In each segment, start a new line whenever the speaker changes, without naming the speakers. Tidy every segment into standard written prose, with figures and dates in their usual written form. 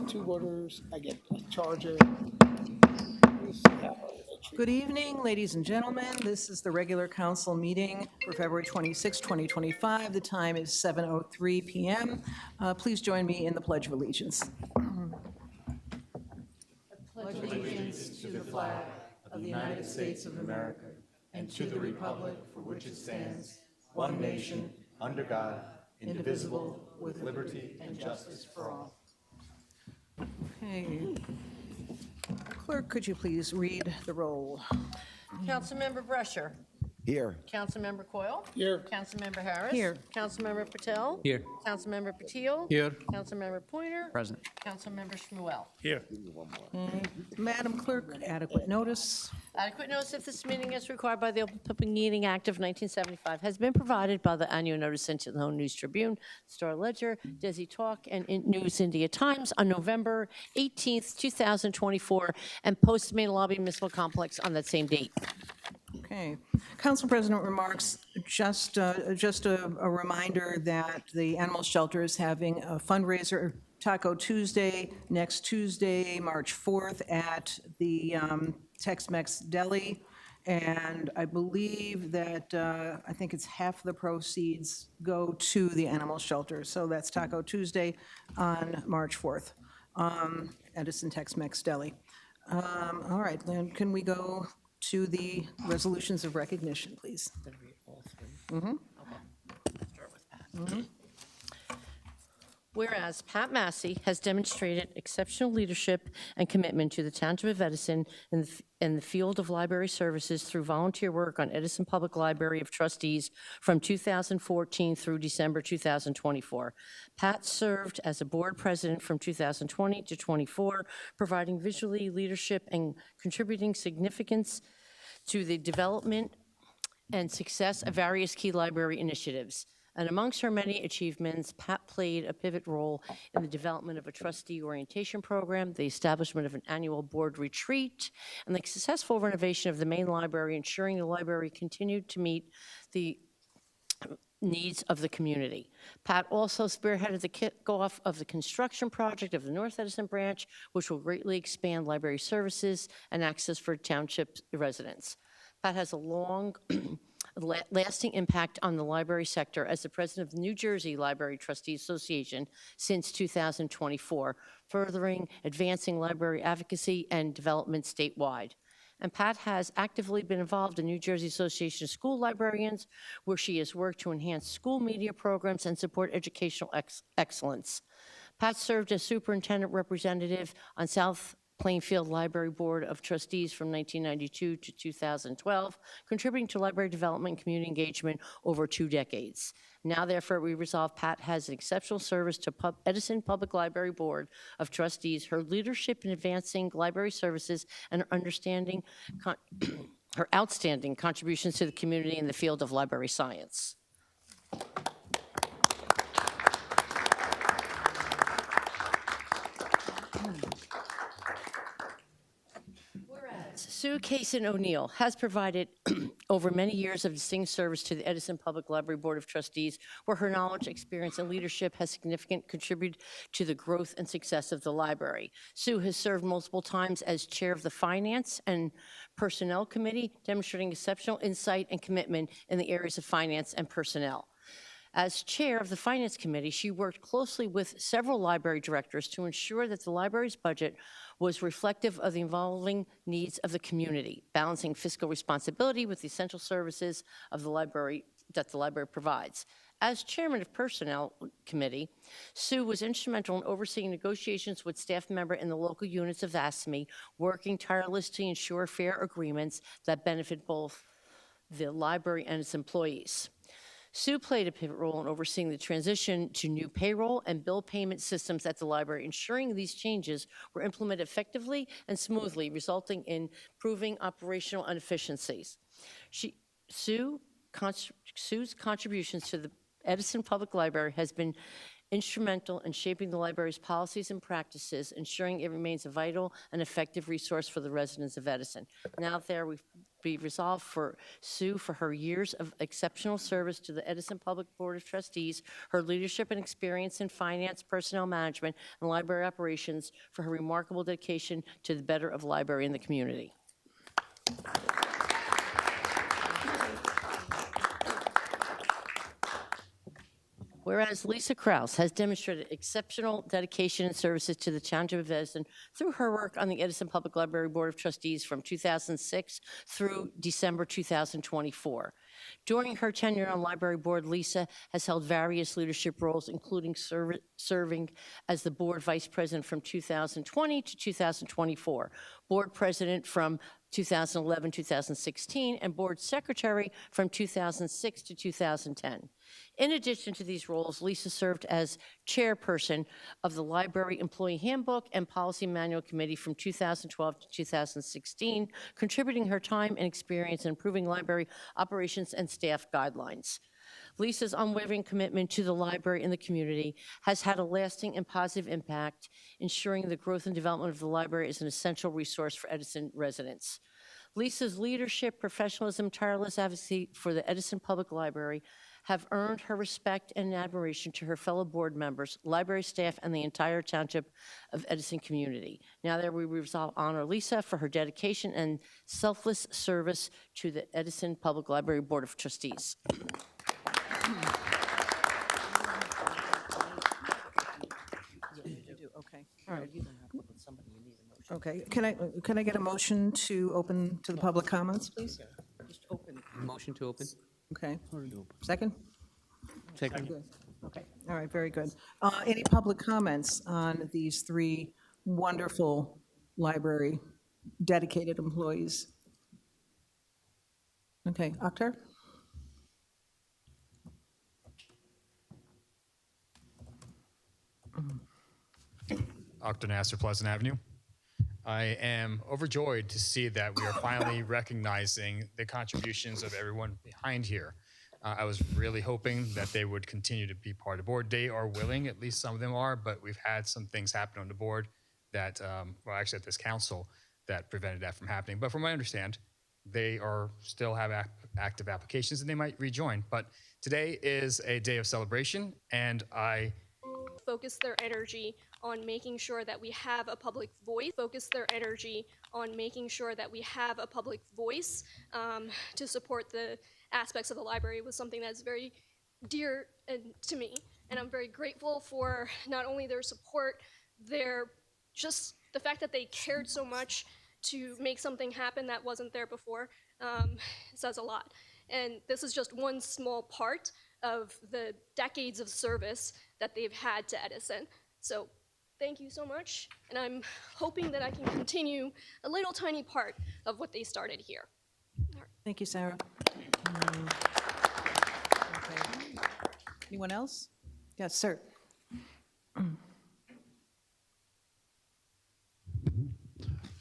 2 orders, I get a charger.
Good evening, ladies and gentlemen. This is the regular council meeting for February 26, 2025. The time is 7:03 p.m. Please join me in the Pledge of Allegiance.
Pledge allegiance to the flag of the United States of America and to the republic for which it stands, one nation, under God, indivisible, with liberty and justice for all.
Okay. Clerk, could you please read the roll?
Councilmember Brescher.
Here.
Councilmember Coyle.
Here.
Councilmember Harris.
Here.
Councilmember Patel.
Here.
Councilmember Patil.
Here.
Councilmember Pointer.
Present.
Councilmember Shmuel.
Here.
Madam Clerk, adequate notice.
Adequate notice of this meeting as required by the Open Public Meeting Act of 1975 has been provided by the annual notice sent to the Home News Tribune, Star Ledger, Desi Talk, and News India Times on November 18th, 2024, and posted main lobby municipal complex on that same date.
Okay. Council President remarks, just a reminder that the animal shelter is having a fundraiser, Taco Tuesday, next Tuesday, March 4th, at the Tex-Mex Deli. And I believe that, I think it's half the proceeds go to the animal shelter. So that's Taco Tuesday on March 4th, Edison Tex-Mex Deli. All right, then can we go to the resolutions of recognition, please?
Whereas Pat Massey has demonstrated exceptional leadership and commitment to the Township of Edison in the field of library services through volunteer work on Edison Public Library of Trustees from 2014 through December 2024. Pat served as a board president from 2020 to 24, providing visually leadership and contributing significance to the development and success of various key library initiatives. And amongst her many achievements, Pat played a pivot role in the development of a trustee orientation program, the establishment of an annual board retreat, and the successful renovation of the main library, ensuring the library continued to meet the needs of the community. Pat also spearheaded the kickoff of the construction project of the North Edison branch, which will greatly expand library services and access for township residents. Pat has a long lasting impact on the library sector as the president of the New Jersey Library Trustees Association since 2024, furthering advancing library advocacy and development statewide. And Pat has actively been involved in New Jersey Association of School Librarians, where she has worked to enhance school media programs and support educational excellence. Pat served as superintendent representative on South Plainfield Library Board of Trustees from 1992 to 2012, contributing to library development and community engagement over 2 decades. Now, therefore, we resolve Pat has an exceptional service to Edison Public Library Board of Trustees, her leadership in advancing library services, and her outstanding contributions to the community in the field of library science. Sue Cason O'Neill has provided over many years of distinguished service to the Edison Public Library Board of Trustees, where her knowledge, experience, and leadership has significantly contributed to the growth and success of the library. Sue has served multiple times as chair of the Finance and Personnel Committee, demonstrating exceptional insight and commitment in the areas of finance and personnel. As chair of the Finance Committee, she worked closely with several library directors to ensure that the library's budget was reflective of the evolving needs of the community, balancing fiscal responsibility with the essential services of the library that the library provides. As chairman of Personnel Committee, Sue was instrumental in overseeing negotiations with staff members in the local units of ASME, working tirelessly to ensure fair agreements that benefit both the library and its employees. Sue played a pivot role in overseeing the transition to new payroll and bill payment systems at the library, ensuring these changes were implemented effectively and smoothly, resulting in improving operational efficiencies. Sue's contributions to the Edison Public Library has been instrumental in shaping the library's policies and practices, ensuring it remains a vital and effective resource for the residents of Edison. Now, be resolved for Sue for her years of exceptional service to the Edison Public Board of Trustees, her leadership and experience in finance, personnel management, and library operations, for her remarkable dedication to the better of the library and the community. Whereas Lisa Kraus has demonstrated exceptional dedication and services to the Township of Edison through her work on the Edison Public Library Board of Trustees from 2006 through December 2024. During her tenure on Library Board, Lisa has held various leadership roles, including serving as the Board Vice President from 2020 to 2024, Board President from 2011-2016, and Board Secretary from 2006 to 2010. In addition to these roles, Lisa served as chairperson of the Library Employee Handbook and Policy Manual Committee from 2012 to 2016, contributing her time and experience in improving library operations and staff guidelines. Lisa's unwavering commitment to the library and the community has had a lasting and positive impact, ensuring the growth and development of the library is an essential resource for Edison residents. Lisa's leadership, professionalism, tireless advocacy for the Edison Public Library have earned her respect and admiration to her fellow board members, library staff, and the entire Township of Edison community. Now that we resolve honor Lisa for her dedication and selfless service to the Edison Public Library Board of Trustees.
Okay, all right. Okay, can I get a motion to open to the public comments, please?
Motion to open.
Okay. Second?
Second.
Okay, all right, very good. Any public comments on these three wonderful library dedicated employees? Okay, Akhtar?
Akhtar Nasser, Pleasant Avenue. I am overjoyed to see that we are finally recognizing the contributions of everyone behind here. I was really hoping that they would continue to be part of the board. They are willing, at least some of them are, but we've had some things happen on the board that, well, actually at this council, that prevented that from happening. But from what I understand, they are still have active applications and they might rejoin. But today is a day of celebration, and I
focus their energy on making sure that we have a public voice, to support the aspects of the library was something that's very dear to me. And I'm very grateful for not only their support, just the fact that they cared so much to make something happen that wasn't there before says a lot. And this is just one small part of the decades of service that they've had to Edison. So thank you so much, and I'm hoping that I can continue a little tiny part of what they started here.
Thank you, Sarah. Okay. Anyone else? Yes, sir.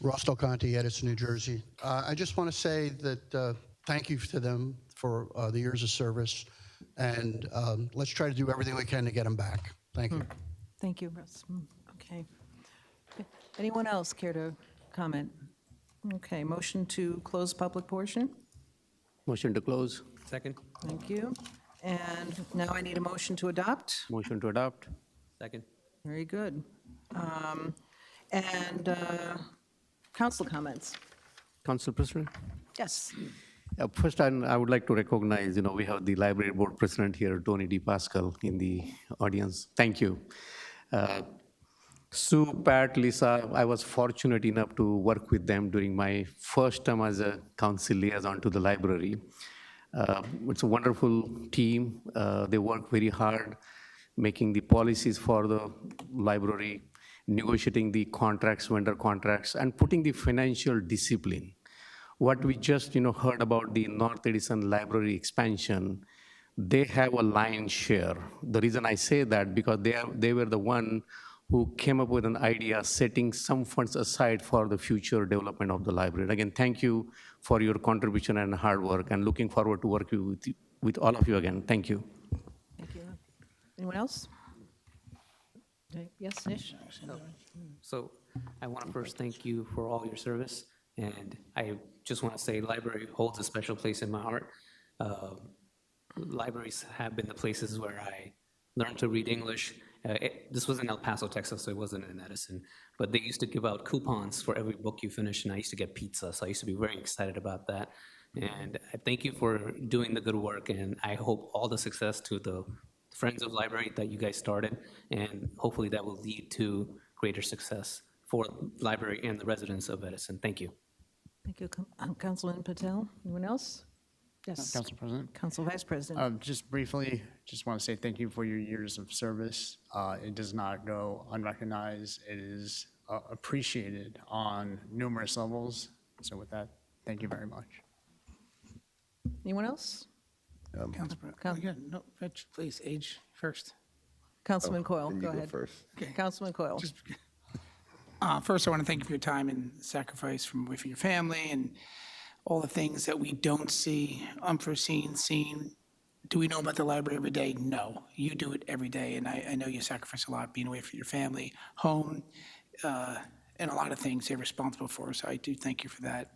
Ross Del Conte, Edison, New Jersey. I just want to say that thank you to them for the years of service, and let's try to do everything we can to get them back. Thank you.
Thank you, Russ. Okay. Anyone else care to comment? Okay, motion to close public portion?
Motion to close. Second.
Thank you. And now I need a motion to adopt?
Motion to adopt. Second.
Very good. And council comments?
Council President.
Yes.
First, I would like to recognize, we have the library board president here, Tony DePascal, in the audience. Thank you. Sue, Pat, Lisa, I was fortunate enough to work with them during my first term as a council liaison to the library. It's a wonderful team. They work very hard, making the policies for the library, negotiating the contracts, vendor contracts, and putting the financial discipline. What we just heard about the North Edison library expansion, they have a lion's share. The reason I say that, because they were the one who came up with an idea, setting some funds aside for the future development of the library. Again, thank you for your contribution and hard work, and looking forward to working with all of you again. Thank you.
Thank you. Anyone else? Okay. Yes, Nish?
So I want to first thank you for all your service, and I just want to say library holds a special place in my heart. Libraries have been the places where I learned to read English. This was in El Paso, Texas, so it wasn't in Edison. But they used to give out coupons for every book you finished, and I used to get pizza, so I used to be very excited about that. And I thank you for doing the good work, and I hope all the success to the Friends of Library that you guys started, and hopefully that will lead to greater success for library and the residents of Edison. Thank you.
Thank you, Councilman Patel. Anyone else? Yes.
Council President.
Council Vice President.
Just briefly, just want to say thank you for your years of service. It does not go unrecognized. It is appreciated on numerous levels. So with that, thank you very much.
Anyone else?
Council President. No, Rich, please, age first.
Councilman Coyle,
Then you
go ahead.
first.
Councilman Coyle.
First, I want to thank you for your time and sacrifice from away from your family and all the things that we don't see, unforeseen, seen. Do we know about the library every day? No. You do it every day, and I know you sacrifice a lot being away from your family, home, and a lot of things you're responsible for, so I do thank you for that.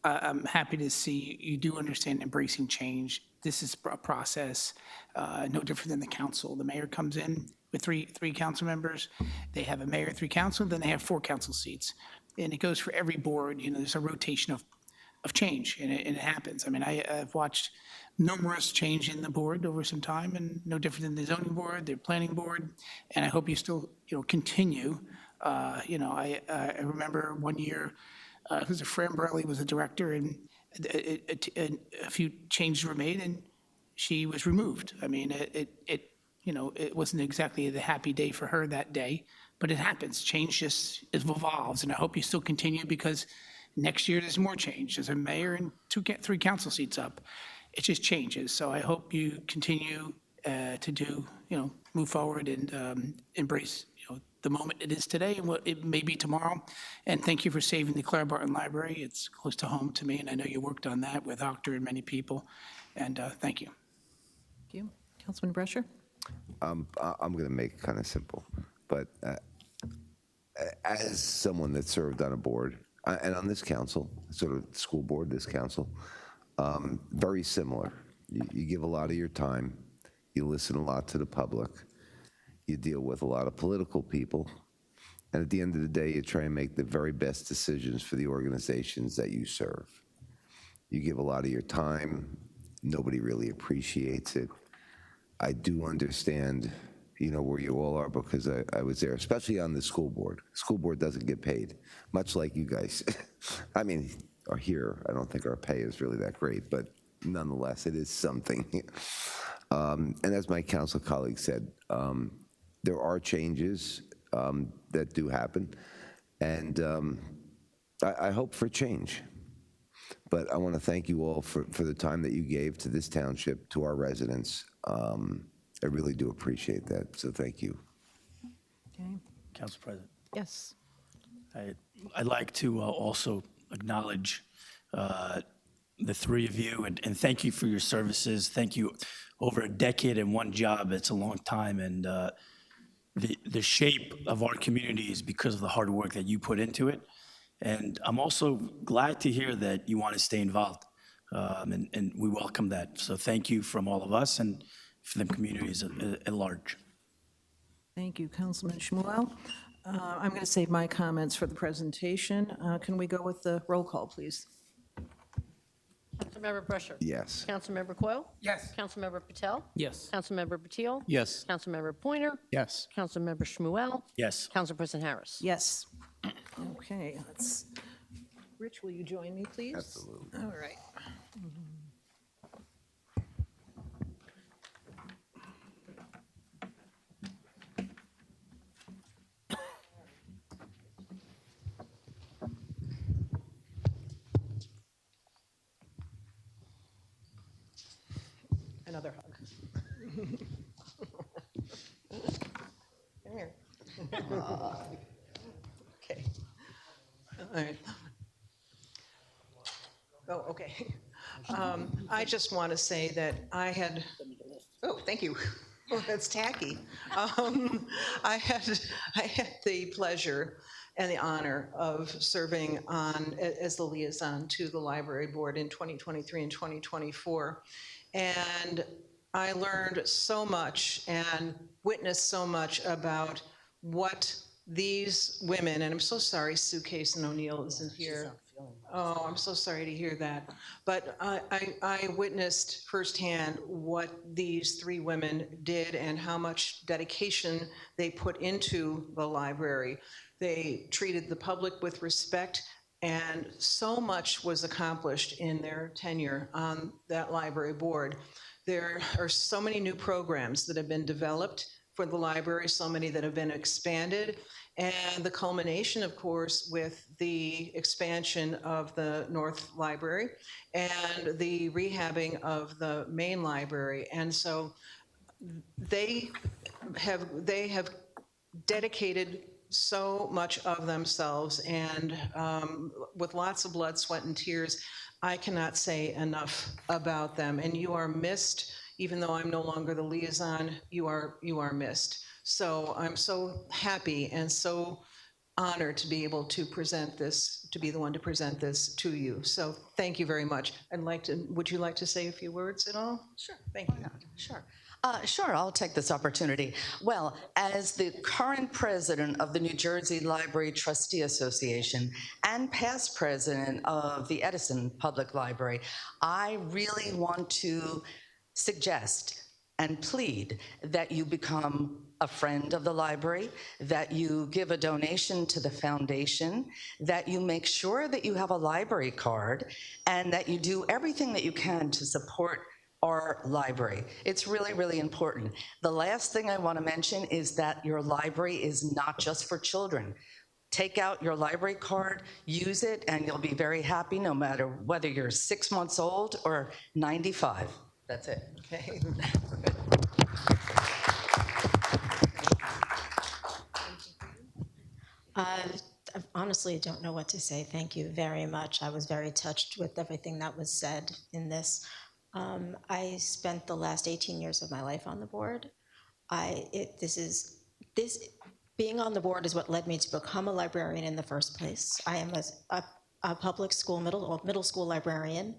I'm happy to see you do understand embracing change. This is a process, no different than the council. The mayor comes in with three council members. They have a mayor, 3 council, then they have 4 council seats. And it goes for every board. You know, there's a rotation of change, and it happens. I mean, I've watched numerous change in the board over some time, and no different than the zoning board, the planning board, and I hope you still, continue. I remember one year, Fran Burley was a director, and a few changes were made, and she was removed. I mean, it wasn't exactly the happy day for her that day, but it happens. Change just evolves, and I hope you still continue, because next year there's more change. There's a mayor and 3 council seats up. It just changes. So I hope you continue to do, move forward and embrace, the moment it is today and what it may be tomorrow. And thank you for saving the Clara Barton Library. It's close to home to me, and I know you worked on that with Octor and many people. And thank you.
Thank you. Councilman Brescher?
I'm going to make it kind of simple, but as someone that served on a board and on this council, sort of school board, this council, very similar. You give a lot of your time, you listen a lot to the public, you deal with a lot of political people, and at the end of the day, you try and make the very best decisions for the organizations that you serve. You give a lot of your time, nobody really appreciates it. I do understand, where you all are, because I was there, especially on the school board. School board doesn't get paid, much like you guys. I mean, are here. I don't think our pay is really that great, but nonetheless, it is something. And as my council colleague said, there are changes that do happen, and I hope for change. But I want to thank you all for the time that you gave to this township, to our residents. I really do appreciate that, so thank you.
Okay.
Council President,
Yes.
I'd like to also acknowledge the 3 of you and thank you for your services. Thank you. Over a decade in one job, it's a long time, and the shape of our community is because of the hard work that you put into it. And I'm also glad to hear that you want to stay involved, and we welcome that. So thank you from all of us and for the communities at large.
Thank you, Councilman Shmuel. I'm going to save my comments for the presentation. Can we go with the roll call, please?
Councilmember Brescher.
Yes.
Councilmember Coyle.
Yes.
Councilmember Patel.
Yes.
Councilmember Batil.
Yes.
Councilmember Pointer.
Yes.
Councilmember Shmuel.
Yes.
Council President Harris.
Yes. Okay, Rich, will you join me, please?
Absolutely.
All right. Another hug. Come here. Okay. All right. Oh, okay. I just want to say that I had, oh, thank you. Oh, that's tacky. I had the pleasure and the honor of serving on, as the liaison to the library board in 2023 and 2024. And I learned so much and witnessed so much about what these women, and I'm so sorry Sue Case and O'Neill isn't here. Oh, I'm so sorry to hear that. But I witnessed firsthand what these three women did and how much dedication they put into the library. They treated the public with respect, and so much was accomplished in their tenure on that library board. There are so many new programs that have been developed for the library, so many that have been expanded, and the culmination, of course, with the expansion of the North Library and the rehabbing of the main library. And so they have dedicated so much of themselves, and with lots of blood, sweat, and tears. I cannot say enough about them, and you are missed. Even though I'm no longer the liaison, you are missed. So I'm so happy and so honored to be able to present this, to be the one to present this to you. So thank you very much. Would you like to say a few words at all?
Sure.
Thank you.
Sure. Sure, I'll take this opportunity. Well, as the current president of the New Jersey Library Trustee Association and past president of the Edison Public Library, I really want to suggest and plead that you become a friend of the library, that you give a donation to the foundation, that you make sure that you have a library card, and that you do everything that you can to support our library. It's really, really important. The last thing I want to mention is that your library is not just for children. Take out your library card, use it, and you'll be very happy no matter whether you're 6 months old or 95. That's it.
Okay.
I honestly don't know what to say. Thank you very much. I was very touched with everything that was said in this. I spent the last 18 years of my life on the board. Being on the board is what led me to become a librarian in the first place. I am a public school, middle school librarian.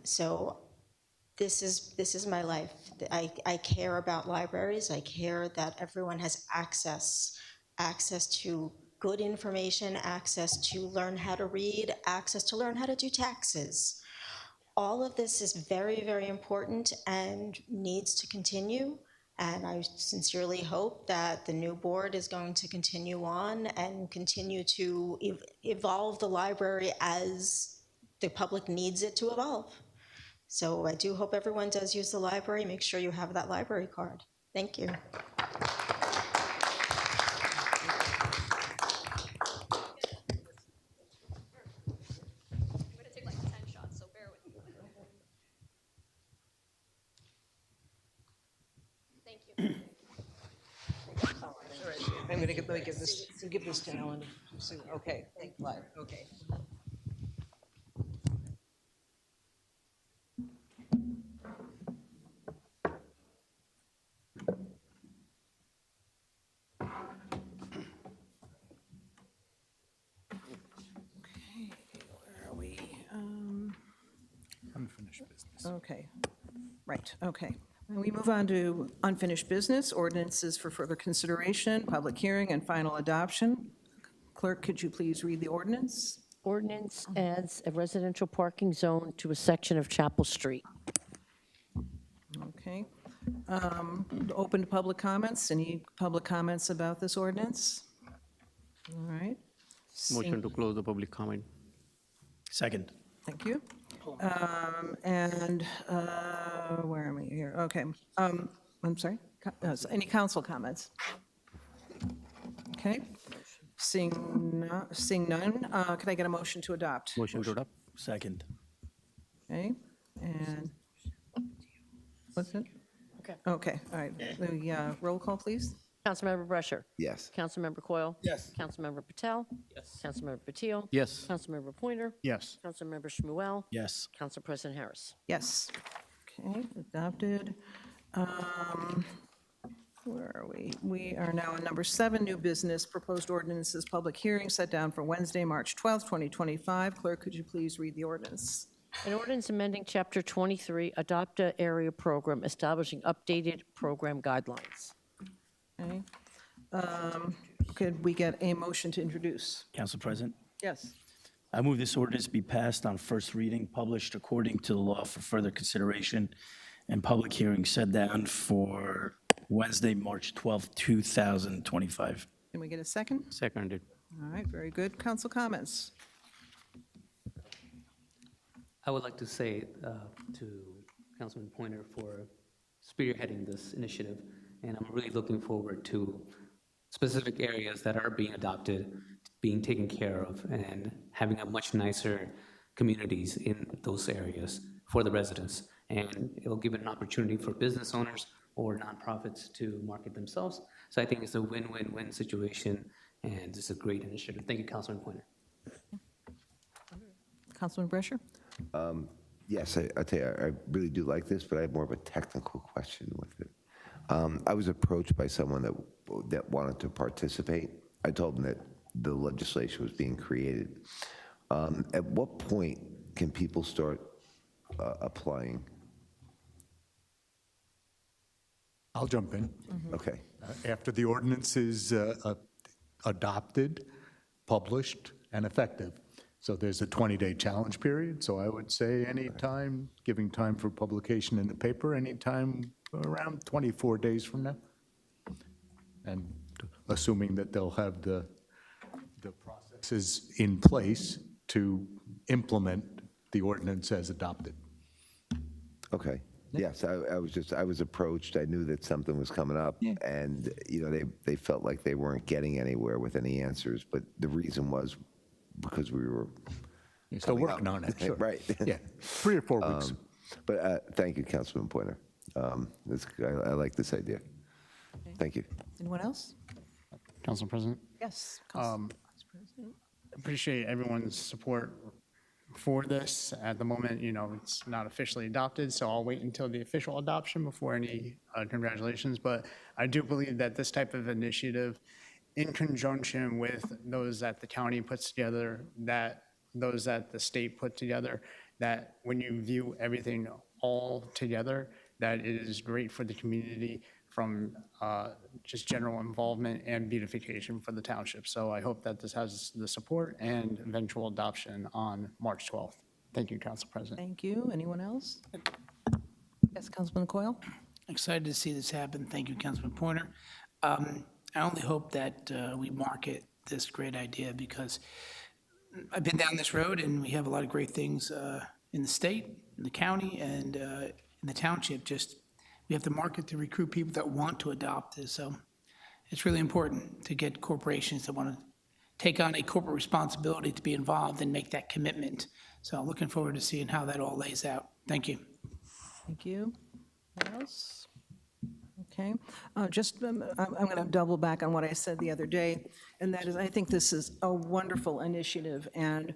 So this is my life. I care about libraries. I care that everyone has access to good information, access to learn how to read, access to learn how to do taxes. All of this is very, very important and needs to continue. And I sincerely hope that the new board is going to continue on and continue to evolve the library as the public needs it to evolve. So I do hope everyone does use the library. Make sure you have that library card. Thank you.
I'm going to give this to Ellen. Okay, thank you. Okay. Where are we?
Unfinished business.
Okay, right, okay. And we move on to unfinished business, ordinances for further consideration, public hearing, and final adoption. Clerk, could you please read the ordinance?
Ordinance adds a residential parking zone to a section of Chapel Street.
Okay. Open to public comments. Any public comments about this ordinance? All right.
Motion to close the public comment.
Second.
Thank you. And where am I here? Okay. I'm sorry. Any council comments? Okay. Seeing none, could I get a motion to adopt?
Motion to adopt.
Second.
Okay. And what's it?
Okay.
Okay. All right. The roll call, please.
Councilmember Brescher.
Yes.
Councilmember Coyle.
Yes.
Councilmember Patel. Yes. Councilmember Patil.
Yes.
Councilmember Pointer.
Yes.
Councilmember Shmuel.
Yes.
Council President Harris.
Yes. Okay, adopted. Where are we? We are now on number 7, new business, proposed ordinances, public hearing set down for Wednesday, March 12th, 2025. Clerk, could you please read the ordinance?
An ordinance amending Chapter 23, Adopt a Area Program, establishing updated program guidelines.
Okay. Could we get a motion to introduce?
Council President,
Yes.
I move this ordinance be passed on first reading, published according to the law for further consideration, and public hearing set down for Wednesday, March 12th, 2025.
Can we get a second?
Seconded.
All right, very good. Council comments?
I would like to say to Councilman Pointer for spearheading this initiative, and I'm really looking forward to specific areas that are being adopted, being taken care of, and having a much nicer communities in those areas for the residents. And it will give it an opportunity for business owners or nonprofits to market themselves. So I think it's a win-win-win situation, and it's a great initiative. Thank you, Councilman Pointer.
Councilman Brescher?
Yes, I tell you, I really do like this, but I have more of a technical question with it. I was approached by someone that wanted to participate. I told them that the legislation was being created. At what point can people start applying?
I'll jump in.
Okay.
After the ordinance is adopted, published, and effective. So there's a 20-day challenge period. So I would say anytime, giving time for publication in the paper, anytime around 24 days from now. And assuming that they'll have the processes in place to implement the ordinance as adopted.
Okay. Yes, I was approached. I knew that something was coming up, and they felt like they weren't getting anywhere with any answers. But the reason was because we were
still working on it. Sure.
Right.
Yeah, 3 or 4 weeks.
But thank you, Councilman Pointer. I like this idea. Thank you.
Anyone else?
Council President?
Yes. Council Vice President.
Appreciate everyone's support for this. At the moment, it's not officially adopted, so I'll wait until the official adoption before any congratulations. But I do believe that this type of initiative, in conjunction with those that the county puts together, that those that the state put together, that when you view everything all together, that it is great for the community from just general involvement and beautification for the township. So I hope that this has the support and eventual adoption on March 12th. Thank you, Council President.
Thank you. Anyone else? Yes, Councilman Coyle?
Excited to see this happen. Thank you, Councilman Pointer. I only hope that we market this great idea, because I've been down this road and we have a lot of great things in the state, in the county, and in the township. Just we have to market to recruit people that want to adopt this. So it's really important to get corporations that want to take on a corporate responsibility to be involved and make that commitment. So looking forward to seeing how that all lays out. Thank you.
Thank you. What else? Okay. I'm going to double back on what I said the other day, and that is I think this is a wonderful initiative, and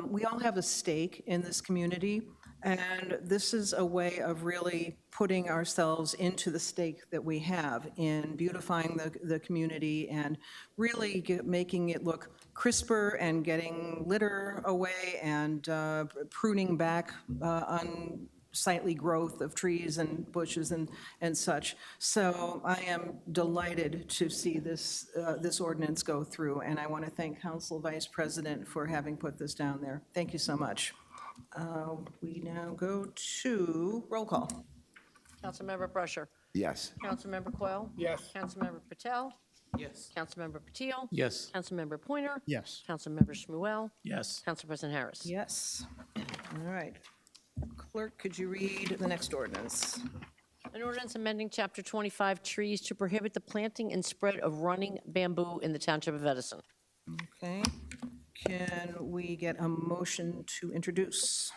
we all have a stake in this community, and this is a way of really putting ourselves into the stake that we have in beautifying the community and really making it look crisper and getting litter away and pruning back unsightly growth of trees and bushes and such. So I am delighted to see this ordinance go through, and I want to thank Council Vice President for having put this down there. Thank you so much. We now go to roll call.
Councilmember Brescher.
Yes.
Councilmember Coyle.
Yes.
Councilmember Patel.
Yes.
Councilmember Patil.
Yes.
Councilmember Pointer.
Yes.
Councilmember Shmuel.
Yes.
Council President Harris.
Yes. All right. Clerk, could you read the next ordinance?
An ordinance amending Chapter 25, trees to prohibit the planting and spread of running bamboo in the Township of Edison.
Okay. Can we get a motion to introduce?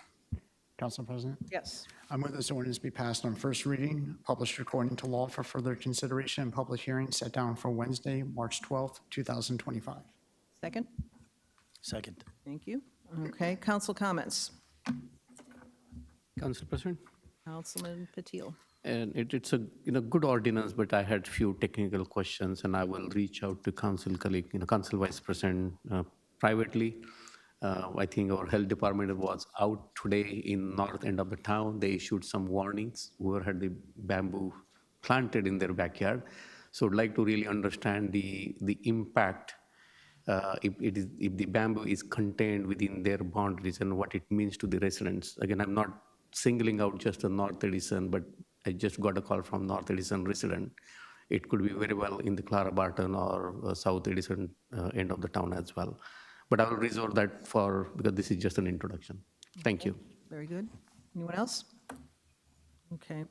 Council President?
Yes.
I move this ordinance be passed on first reading, published according to law for further consideration and public hearing set down for Wednesday, March 12th, 2025.
Second?
Second.
Thank you. Okay, council comments.
Council President?
Councilman Patil.
And it's a good ordinance, but I had few technical questions, and I will reach out to council colleague, council vice president privately. I think our health department was out today in north end of the town. They issued some warnings whoever had the bamboo planted in their backyard. So I'd like to really understand the impact if the bamboo is contained within their boundaries and what it means to the residents. Again, I'm not singling out just the North Edison, but I just got a call from North Edison resident. It could be very well in the Clara Barton or South Edison end of the town as well. But I will reserve that because this is just an introduction. Thank you.
Very good. Anyone else? Okay.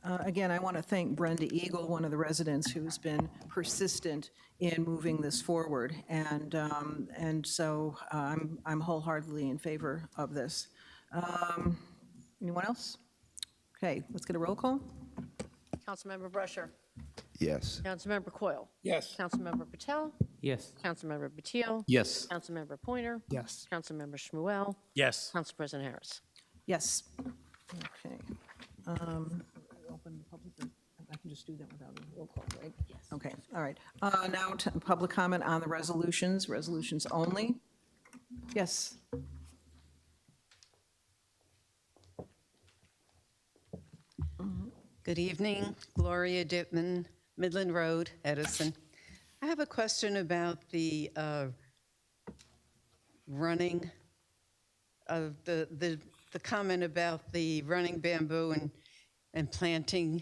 Again, I want to thank Brenda Eagle, one of the residents who's been persistent in moving this forward. And so I'm wholeheartedly in favor of this. Anyone else? Okay, let's get a roll call.
Councilmember Brusher.
Yes.
Councilmember Coyle.
Yes.
Councilmember Patel.
Yes.
Councilmember Batil.
Yes.
Councilmember Pointer.
Yes.
Councilmember Shmuel.
Yes.
Council President Harris.
Yes. Okay. Open the public, I can just do that without a roll call, right? Yes. Okay, all right. Now, public comment on the resolutions only. Yes.
Good evening, Gloria Dittman, Midland Road, Edison. I have a question about the running of the comment about the running bamboo and planting.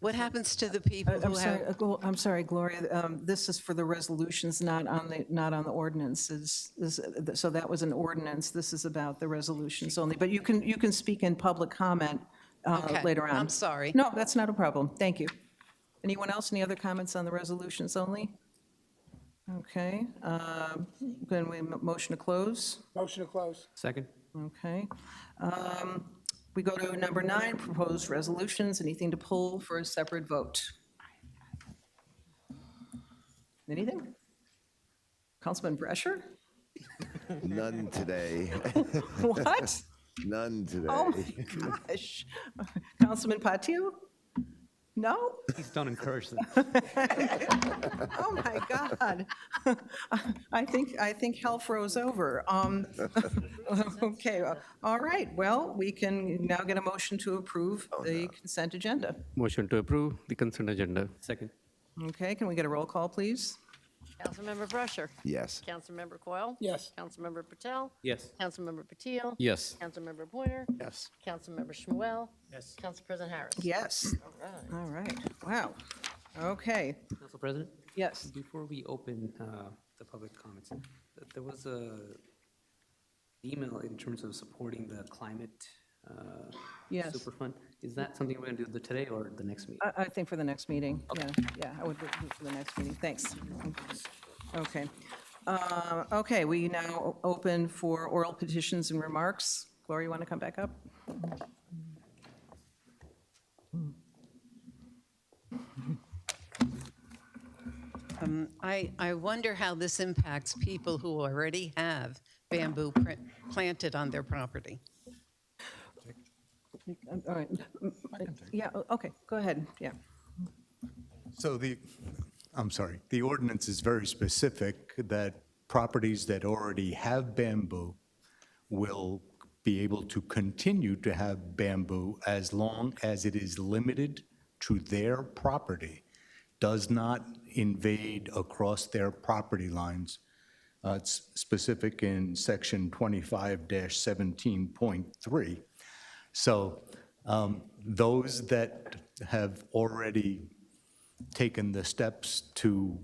What happens to the people who have?
I'm sorry, Gloria. This is for the resolutions, not on the ordinances. So that was an ordinance. This is about the resolutions only. But you can speak in public comment
Okay,
later on.
I'm sorry.
No, that's not a problem. Thank you. Anyone else? Any other comments on the resolutions only? Okay. Then we motion to close.
Motion to close.
Second?
Okay. We go to number 9, proposed resolutions. Anything to pull for a separate vote? Anything? Councilman Brescher?
None today.
What?
None today.
Oh, my gosh. Councilman Patil? No?
Please don't encourage them.
Oh, my God. I think hell froze over. Okay, all right. Well, we can now get a motion to approve the consent agenda.
Motion to approve the consent agenda.
Second?
Okay, can we get a roll call, please?
Councilmember Brusher.
Yes.
Councilmember Coyle.
Yes.
Councilmember Patel.
Yes.
Councilmember Patil.
Yes.
Councilmember Pointer.
Yes.
Councilmember Shmuel.
Yes.
Council President Harris.
Yes. All right. Wow. Okay.
Council President?
Yes.
Before we open the public comments, there was a email in terms of supporting the climate
Yes.
Superfund. Is that something we're going to do today or the next meeting?
I think for the next meeting. Yeah, I would do it for the next meeting. Thanks. Okay. Okay, we now open for oral petitions and remarks. Gloria, you want to come back up?
I wonder how this impacts people who already have bamboo planted on their property.
All right. Yeah, okay, go ahead. Yeah.
So the ordinance is very specific that properties that already have bamboo will be able to continue to have bamboo as long as it is limited to their property, does not invade across their property lines. It's specific in section 25-17.3. So those that have already taken the steps to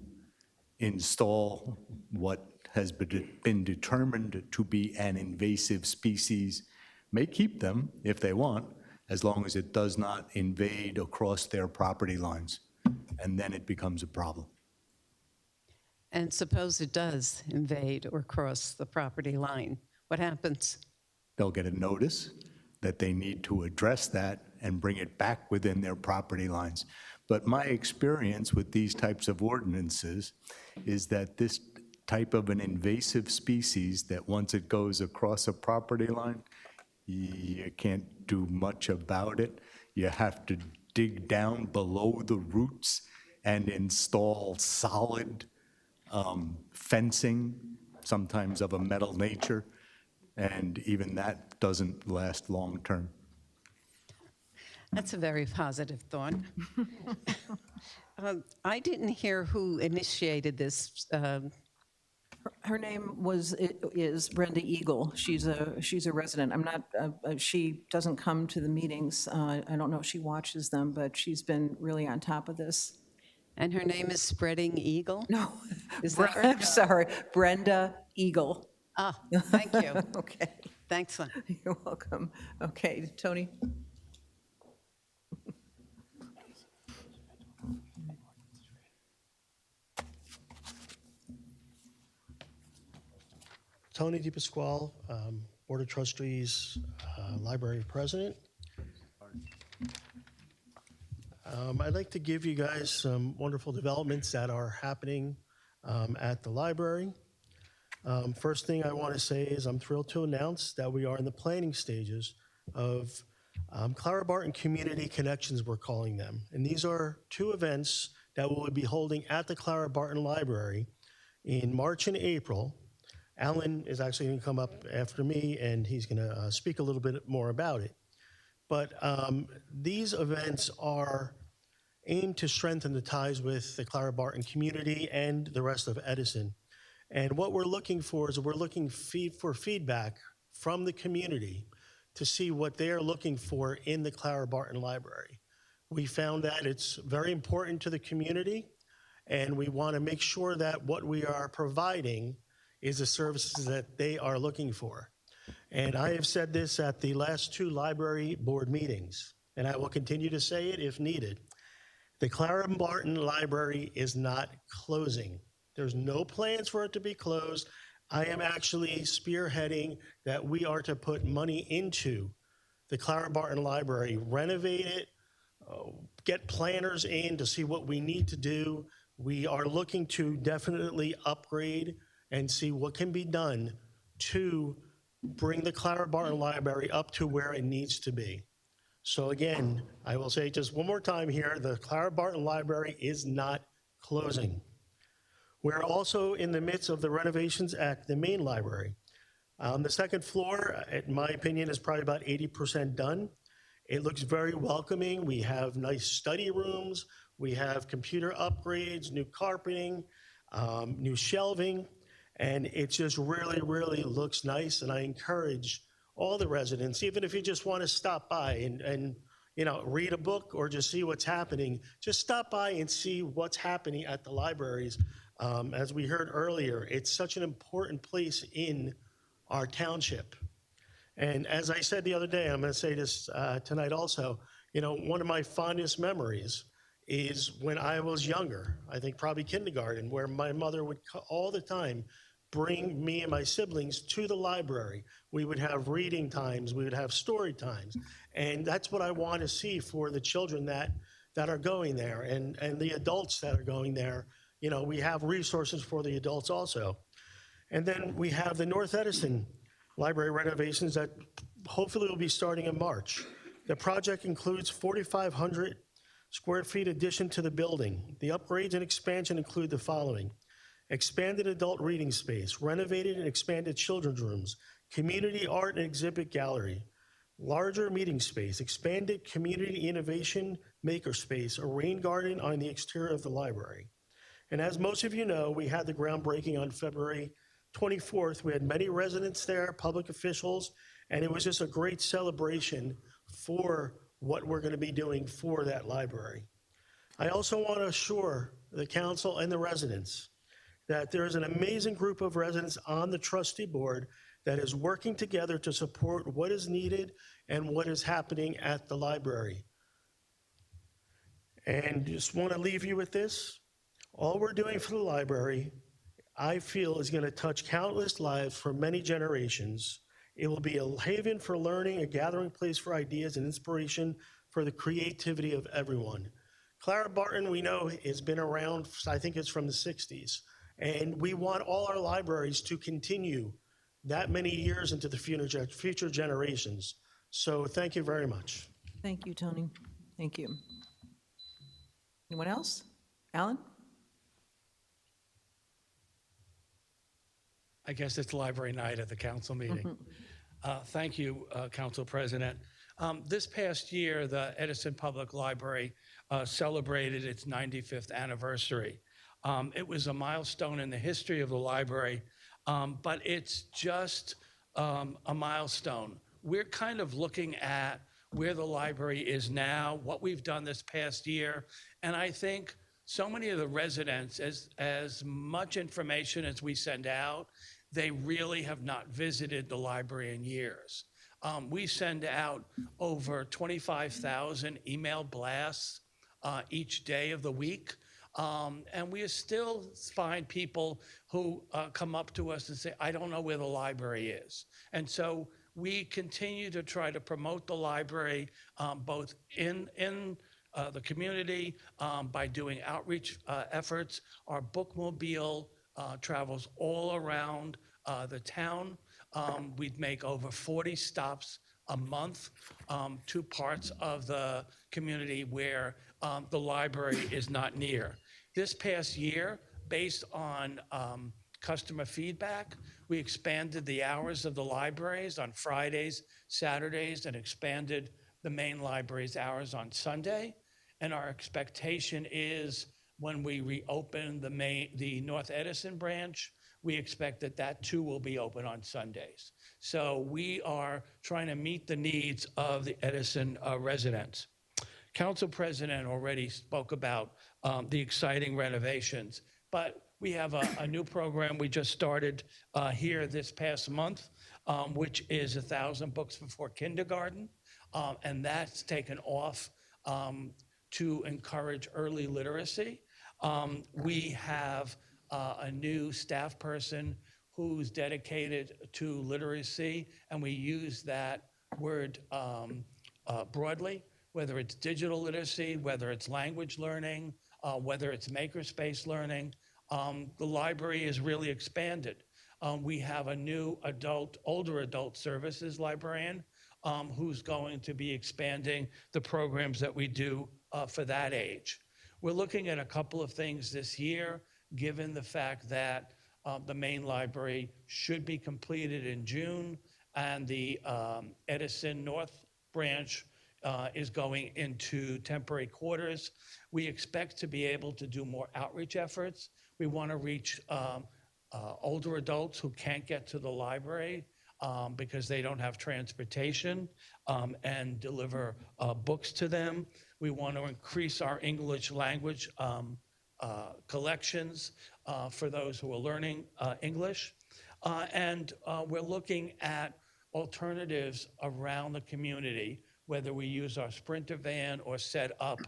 install what has been determined to be an invasive species may keep them if they want, as long as it does not invade across their property lines. And then it becomes a problem.
And suppose it does invade or cross the property line, what happens?
They'll get a notice that they need to address that and bring it back within their property lines. But my experience with these types of ordinances is that this type of an invasive species, that once it goes across a property line, you can't do much about it. You have to dig down below the roots and install solid fencing, sometimes of a metal nature, and even that doesn't last long term.
That's a very positive thought. I didn't hear who initiated this.
Her name is Brenda Eagle. She's a resident. I'm not, she doesn't come to the meetings. I don't know if she watches them, but she's been really on top of this.
And her name is Spreading Eagle?
No,
Is that right?
I'm sorry, Brenda Eagle.
Ah, thank you.
Okay,
Thanks.
you're welcome. Okay, Tony?
Tony DePasquale, Board of Trustees, Library President. I'd like to give you guys some wonderful developments that are happening at the library. First thing I want to say is I'm thrilled to announce that we are in the planning stages of Clara Barton Community Connections, we're calling them. And these are 2 events that we will be holding at the Clara Barton Library in March and April. Alan is actually going to come up after me, and he's going to speak a little bit more about it. But these events are aimed to strengthen the ties with the Clara Barton community and the rest of Edison. And what we're looking for is we're looking for feedback from the community to see what they are looking for in the Clara Barton Library. We found that it's very important to the community, and we want to make sure that what we are providing is the services that they are looking for. And I have said this at the last 2 library board meetings, and I will continue to say it if needed. The Clara Barton Library is not closing. There's no plans for it to be closed. I am actually spearheading that we are to put money into the Clara Barton Library, renovate it, get planners in to see what we need to do. We are looking to definitely upgrade and see what can be done to bring the Clara Barton Library up to where it needs to be. So again, I will say just one more time here, the Clara Barton Library is not closing. We're also in the midst of the renovations at the main library. The second floor, in my opinion, is probably about 80% done. It looks very welcoming. We have nice study rooms. We have computer upgrades, new carpeting, new shelving. And it just really, really looks nice. And I encourage all the residents, even if you just want to stop by and read a book or just see what's happening, just stop by and see what's happening at the libraries. As we heard earlier, it's such an important place in our township. And as I said the other day, I'm going to say this tonight also, one of my fondest memories is when I was younger, I think probably kindergarten, where my mother would all the time bring me and my siblings to the library. We would have reading times, we would have story times. And that's what I want to see for the children that are going there and the adults that are going there. We have resources for the adults also. And then we have the North Edison Library renovations that hopefully will be starting in March. The project includes 4,500 square feet addition to the building. The upgrades and expansion include the following: expanded adult reading space, renovated and expanded children's rooms, community art and exhibit gallery, larger meeting space, expanded community innovation maker space, a rain garden on the exterior of the library. And as most of you know, we had the groundbreaking on February 24th. We had many residents there, public officials, and it was just a great celebration for what we're going to be doing for that library. I also want to assure the council and the residents that there is an amazing group of residents on the trustee board that is working together to support what is needed and what is happening at the library. And just want to leave you with this. All we're doing for the library, I feel, is going to touch countless lives for many generations. It will be a haven for learning, a gathering place for ideas and inspiration for the creativity of everyone. Clara Barton, we know, has been around, I think it's from the 60s. And we want all our libraries to continue that many years into the future generations. So thank you very much.
Thank you, Tony. Thank you. Anyone else? Alan?
I guess it's library night at the council meeting. Thank you, Council President. This past year, the Edison Public Library celebrated its 95th anniversary. It was a milestone in the history of the library, but it's just a milestone. We're kind of looking at where the library is now, what we've done this past year, and I think so many of the residents, as much information as we send out, they really have not visited the library in years. We send out over 25,000 email blasts each day of the week. And we still find people who come up to us and say, I don't know where the library is. And so we continue to try to promote the library both in the community by doing outreach efforts. Our bookmobile travels all around the town. We'd make over 40 stops a month to parts of the community where the library is not near. This past year, based on customer feedback, we expanded the hours of the libraries on Fridays, Saturdays, and expanded the main library's hours on Sunday. And our expectation is when we reopen the North Edison branch, we expect that that too will be open on Sundays. So we are trying to meet the needs of the Edison residents. Council President already spoke about the exciting renovations, but we have a new program we just started here this past month, which is 1,000 books before kindergarten, and that's taken off to encourage early literacy. We have a new staff person who's dedicated to literacy, and we use that word broadly, whether it's digital literacy, whether it's language learning, whether it's makerspace learning. The library is really expanded. We have a new older adult services librarian who's going to be expanding the programs that we do for that age. We're looking at a couple of things this year, given the fact that the main library should be completed in June, and the Edison North branch is going into temporary quarters. We expect to be able to do more outreach efforts. We want to reach older adults who can't get to the library because they don't have transportation and deliver books to them. We want to increase our English language collections for those who are learning English. And we're looking at alternatives around the community, whether we use our Sprinter van or set up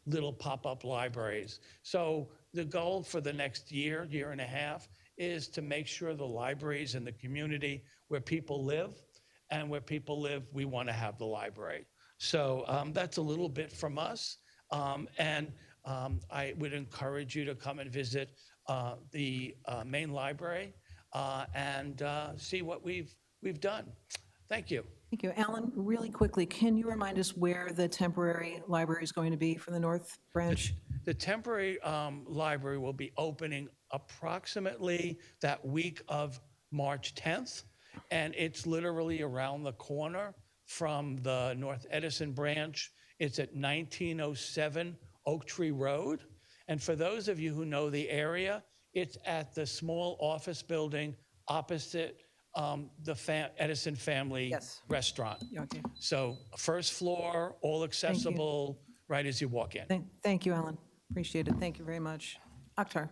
little pop-up libraries. So the goal for the next year, year and a half, is to make sure the libraries in the community where people live, and where people live, we want to have the library. So that's a little bit from us. And I would encourage you to come and visit the main library and see what we've done. Thank you.
Thank you. Alan, really quickly, can you remind us where the temporary library is going to be for the North Branch?
The temporary library will be opening approximately that week of March 10th, and it's literally around the corner from the North Edison branch. It's at 1907 Oak Tree Road. And for those of you who know the area, it's at the small office building opposite the Edison family restaurant.
Okay.
So first floor, all accessible right as you walk in.
Thank you, Alan. Appreciate it. Thank you very much. Akhtar.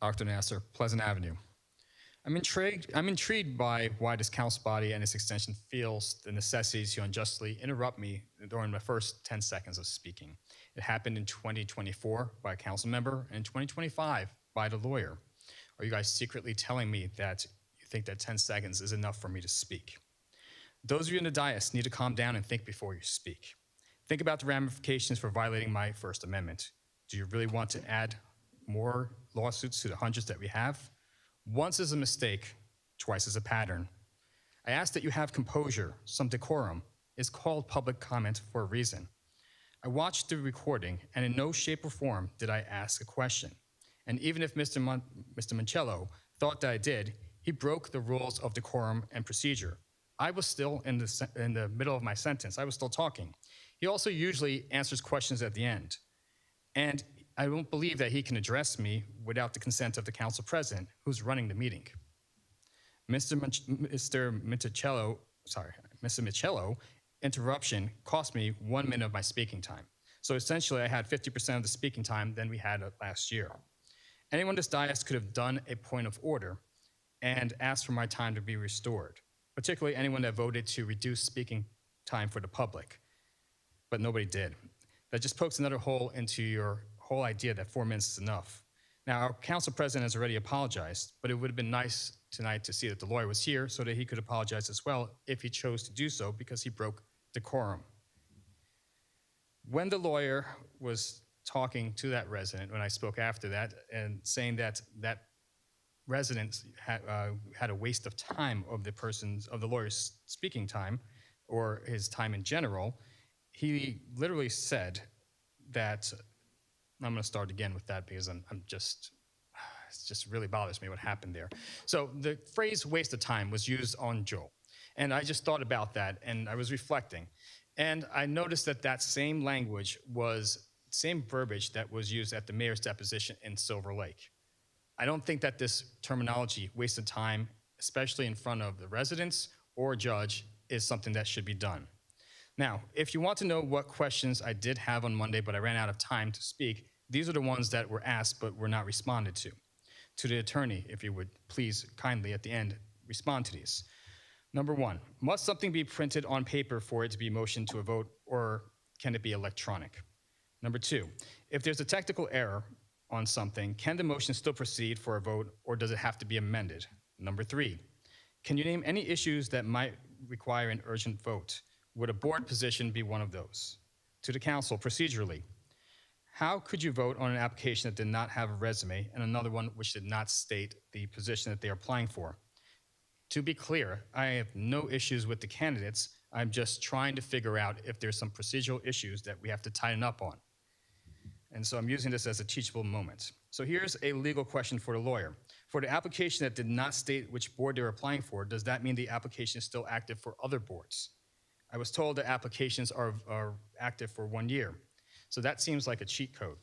Dr. Nasser, Pleasant Avenue. I'm intrigued by why this council body and its extension feels the necessity to unjustly interrupt me during my first 10 seconds of speaking. It happened in 2024 by a council member and 2025 by the lawyer. Are you guys secretly telling me that you think that 10 seconds is enough for me to speak? Those of you in the dais need to calm down and think before you speak. Think about the ramifications for violating my First Amendment. Do you really want to add more lawsuits to the hundreds that we have. Once is a mistake, twice is a pattern. I ask that you have composure, some decorum. It's called public comment for a reason. I watched the recording, and in no shape or form did I ask a question. And even if Mr. Mancello thought that I did, he broke the rules of decorum and procedure. I was still in the middle of my sentence. I was still talking. He also usually answers questions at the end. And I don't believe that he can address me without the consent of the council president, who's running the meeting. Mr. Michello interruption cost me 1 minute of my speaking time. So essentially, I had 50% of the speaking time than we had last year. Anyone in this dais could have done a point of order and asked for my time to be restored, particularly anyone that voted to reduce speaking time for the public. But nobody did. That just pokes another hole into your whole idea that 4 minutes is enough. Now, our council president has already apologized, but it would have been nice tonight to see that the lawyer was here so that he could apologize as well if he chose to do so because he broke decorum. When the lawyer was talking to that resident, when I spoke after that, and saying that that resident had a waste of time of the lawyer's speaking time, or his time in general, he literally said that, I'm going to start again with that because it just really bothers me what happened there. So the phrase waste of time was used on Joel. And I just thought about that, and I was reflecting. And I noticed that that same language was, same verbiage that was used at the mayor's deposition in Silver Lake. I don't think that this terminology, waste of time, especially in front of the residents or judge, is something that should be done. Now, if you want to know what questions I did have on Monday, but I ran out of time to speak, these are the ones that were asked but were not responded to. To the attorney, if you would please kindly at the end respond to these. Number one, must something be printed on paper for it to be motioned to a vote, or can it be electronic? Number two, if there's a technical error on something, can the motion still proceed for a vote, or does it have to be amended? Number three, can you name any issues that might require an urgent vote? Would a board position be one of those? To the council, procedurally, how could you vote on an application that did not have a resume and another one which did not state the position that they are applying for? To be clear, I have no issues with the candidates. I'm just trying to figure out if there's some procedural issues that we have to tighten up on. And so I'm using this as a teachable moment. So here's a legal question for the lawyer. For the application that did not state which board they're applying for, does that mean the application is still active for other boards? I was told that applications are active for 1 year. So that seems like a cheat code.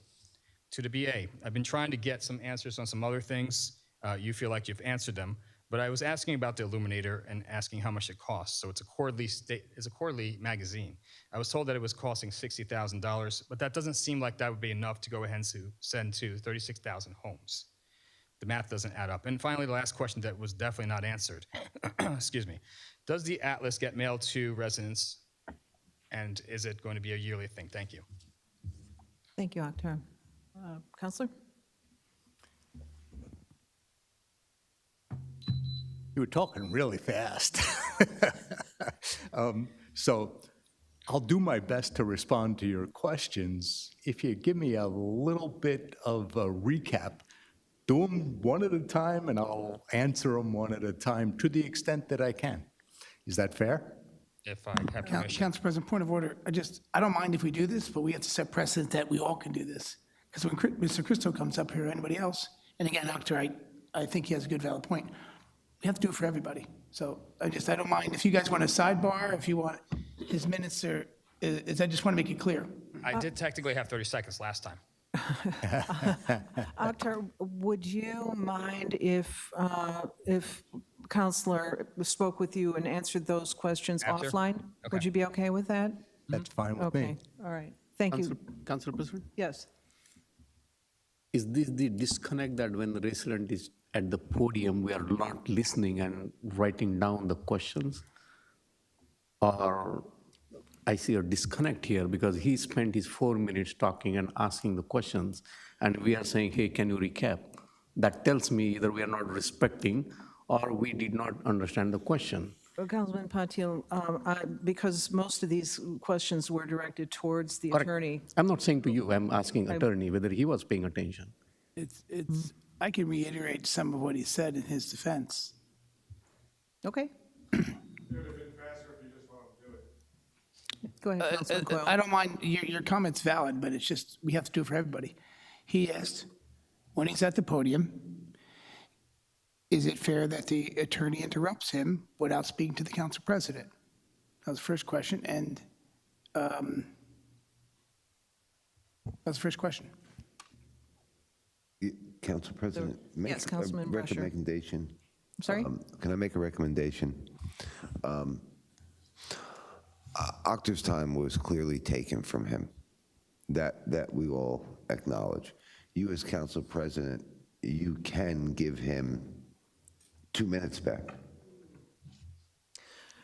To the BA, I've been trying to get some answers on some other things. You feel like you've answered them. But I was asking about the Illuminator and asking how much it costs. So it's a quarterly magazine. I was told that it was costing $60,000, but that doesn't seem like that would be enough to go ahead and send to 36,000 homes. The math doesn't add up. And finally, the last question that was definitely not answered. Excuse me. Does the atlas get mailed to residents, and is it going to be a yearly thing? Thank you.
Thank you, Akhtar. Counselor?
You were talking really fast. So I'll do my best to respond to your questions. If you give me a little bit of a recap, do them one at a time, and I'll answer them one at a time to the extent that I can. Is that fair?
If I have permission.
Council President, point of order. I don't mind if we do this, but we have to set precedent that we all can do this. Because when Mr. Christo comes up here, or anybody else, and again, Akhtar, I think he has a good valid point. We have to do it for everybody. So I don't mind if you guys want a sidebar, if you want his minutes, I just want to make it clear.
I did technically have 30 seconds last time.
Akhtar, would you mind if Counselor spoke with you and answered those questions
After?
offline?
Okay.
Would you be okay with that?
That's fine with me.
Okay, all right. Thank you.
Council President?
Yes.
Is this the disconnect that when the resident is at the podium, we are not listening and writing down the questions? Or I see a disconnect here because he spent his 4 minutes talking and asking the questions, and we are saying, hey, can you recap? That tells me either we are not respecting or we did not understand the question.
Well, Councilman Patil, because most of these questions were directed towards the
Correct.
attorney.
I'm not saying to you, I'm asking attorney whether he was paying attention.
I can reiterate some of what he said in his defense.
Okay. Go ahead, Councilman Coyle.
I don't mind, your comment's valid, but it's just, we have to do it for everybody. He asked, when he's at the podium, is it fair that the attorney interrupts him without speaking to the council president? That was the first question, and that was the first question.
Council President,
yes,
make
Councilman
a
Brasher.
recommendation.
I'm sorry?
Can I make a recommendation? Octa's time was clearly taken from him. That we all acknowledge. You as Council President, you can give him 2 minutes back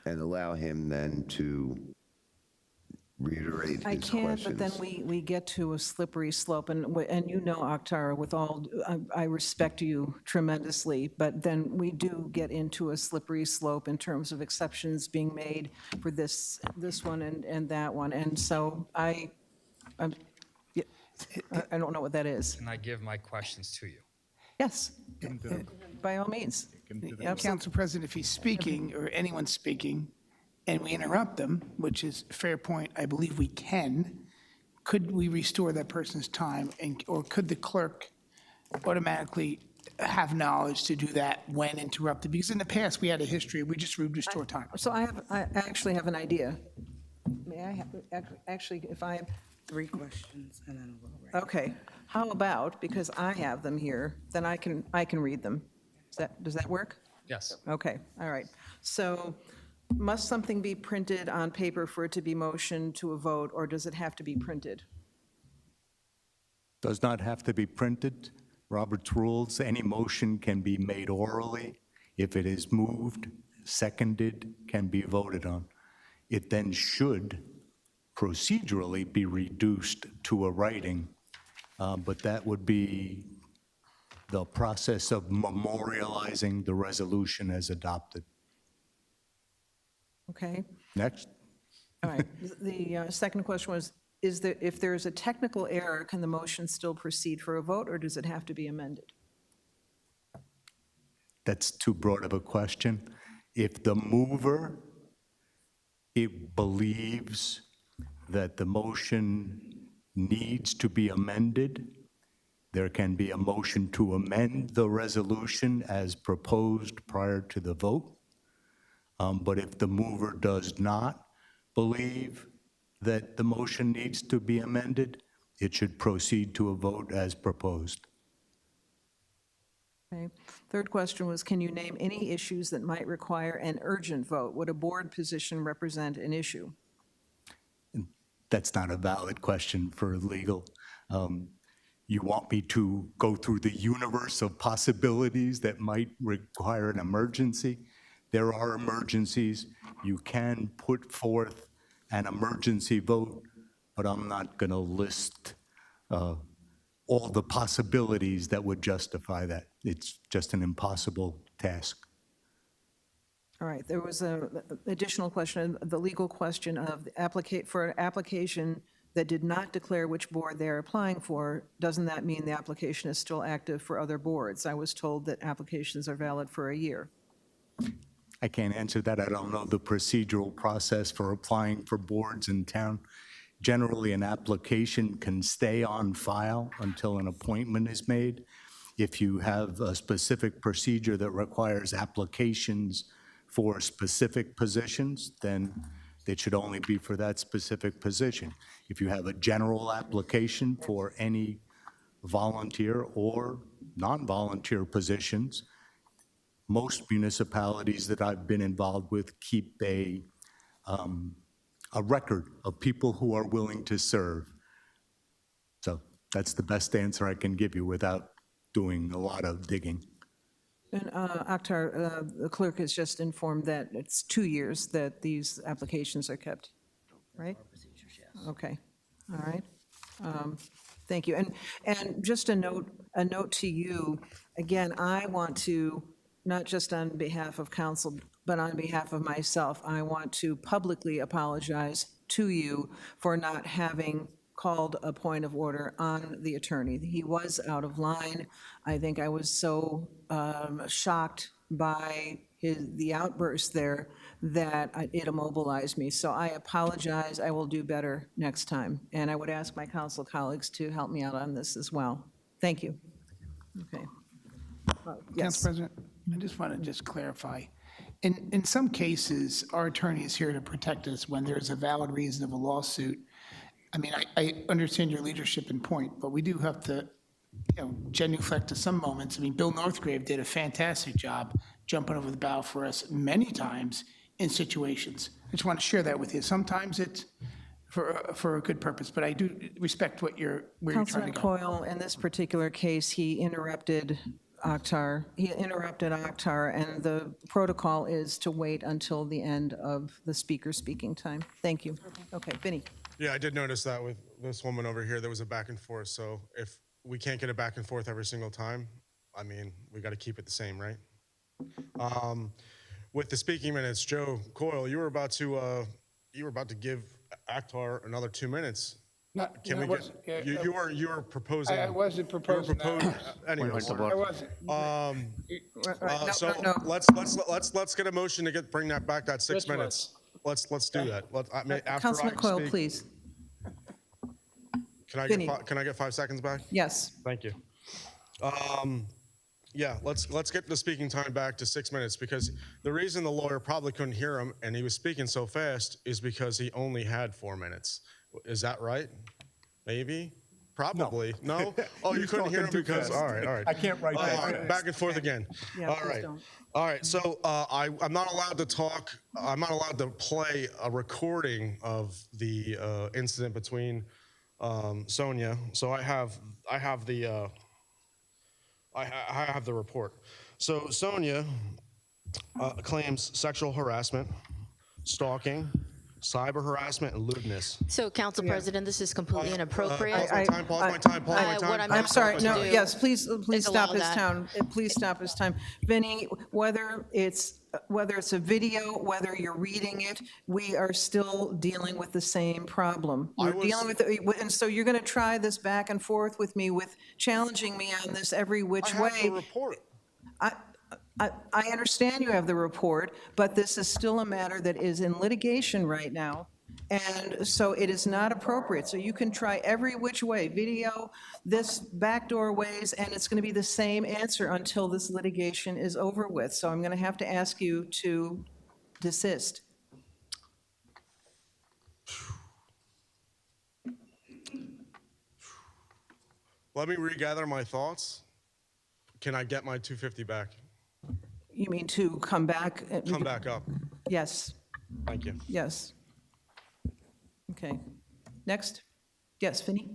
and allow him then to reiterate
I
his
can,
questions.
but then we get to a slippery slope, and you know, Akhtar, with all, I respect you tremendously, but then we do get into a slippery slope in terms of exceptions being made for this one and that one, and so I don't know what that is.
Can I give my questions to you?
Yes, by all means.
Council President, if he's speaking, or anyone's speaking, and we interrupt them, which is a fair point, I believe we can, could we restore that person's time, or could the clerk automatically have knowledge to do that when interrupted? Because in the past, we had a history, we just restore time.
So I actually have an idea. May I have, actually, if I have
3 questions and then a little break.
okay, how about, because I have them here, then I can read them. Does that work?
Yes.
Okay, all right. So must something be printed on paper for it to be motioned to a vote, or does it have to be printed?
Does not have to be printed. Robert's rules, any motion can be made orally. If it is moved, seconded, can be voted on. It then should procedurally be reduced to a writing, but that would be the process of memorializing the resolution as adopted.
Okay,
Next.
all right. The second question was, if there is a technical error, can the motion still proceed for a vote, or does it have to be amended?
That's too broad of a question. If the mover, it believes that the motion needs to be amended, there can be a motion to amend the resolution as proposed prior to the vote. But if the mover does not believe that the motion needs to be amended, it should proceed to a vote as proposed.
Okay. Third question was, can you name any issues that might require an urgent vote? Would a board position represent an issue?
That's not a valid question for legal. You want me to go through the universe of possibilities that might require an emergency? There are emergencies. You can put forth an emergency vote, but I'm not going to list all the possibilities that would justify that. It's just an impossible task.
All right, there was an additional question, the legal question of for an application that did not declare which board they're applying for, doesn't that mean the application is still active for other boards? I was told that applications are valid for a year.
I can't answer that. I don't know the procedural process for applying for boards in town. Generally, an application can stay on file until an appointment is made. If you have a specific procedure that requires applications for specific positions, then it should only be for that specific position. If you have a general application for any volunteer or non-volunteer positions, most municipalities that I've been involved with keep a record of people who are willing to serve. So that's the best answer I can give you without doing a lot of digging.
And Akhtar, the clerk has just informed that it's 2 years that these applications are kept, right? Okay, all right. Thank you. And just a note to you, again, I want to, not just on behalf of council, but on behalf of myself, I want to publicly apologize to you for not having called a point of order on the attorney. He was out of line. I think I was so shocked by the outburst there that it immobilized me. So I apologize. I will do better next time. And I would ask my council colleagues to help me out on this as well. Thank you. Okay. Yes.
Council President, I just want to just clarify. In some cases, our attorney is here to protect us when there's a valid reason of a lawsuit. I mean, I understand your leadership and point, but we do have to, genuflect to some moments. I mean, Bill Northgrave did a fantastic job jumping over the bow for us many times in situations. I just want to share that with you. Sometimes it's for a good purpose, but I do respect where you're trying to
Councilman
go.
Coyle, in this particular case, he interrupted Akhtar, and the protocol is to wait until the end of the speaker's speaking time. Thank you. Okay, Vinny.
Yeah, I did notice that with this woman over here, there was a back and forth. So if we can't get a back and forth every single time, I mean, we got to keep it the same, right? With the speaking minutes, Joe Coyle, you were about to give Akhtar another 2 minutes. Can we get, you were proposing.
I wasn't proposing that.
Anyways,
I wasn't.
So let's get a motion to bring that back, that 6 minutes. Let's do that. After
Councilman
I
Coyle,
speak,
please.
Can I get 5 seconds back?
Yes.
Thank you. Yeah, let's get the speaking time back to 6 minutes, because the reason the lawyer probably couldn't hear him and he was speaking so fast is because he only had 4 minutes. Is that right? Maybe? Probably. No? Oh, you couldn't hear him because, all right.
I can't write that.
Back and forth again.
Yeah,
All
please
right.
don't.
All right, so I'm not allowed to talk, I'm not allowed to play a recording of the incident between Sonia. So I have the report. So Sonia claims sexual harassment, stalking, cyber harassment, and lewdness.
So, Council President, this is completely inappropriate.
Pause my time.
What
I'm sorry, no, yes, please
is
stop
allow
his
that.
time. Please stop his time. Vinny, whether it's a video, whether you're reading it, we are still dealing with the same problem. We're dealing with, and so you're going to try this back and forth with me, with challenging me on this every which way.
I have the report.
I understand you have the report, but this is still a matter that is in litigation right now. And so it is not appropriate. So you can try every which way, video, this backdoor ways, and it's going to be the same answer until this litigation is over with. So I'm going to have to ask you to desist.
Let me regather my thoughts. Can I get my 250 back?
You mean to come back?
Come back up.
Yes,
Thank you.
yes. Okay. Next? Yes, Vinny?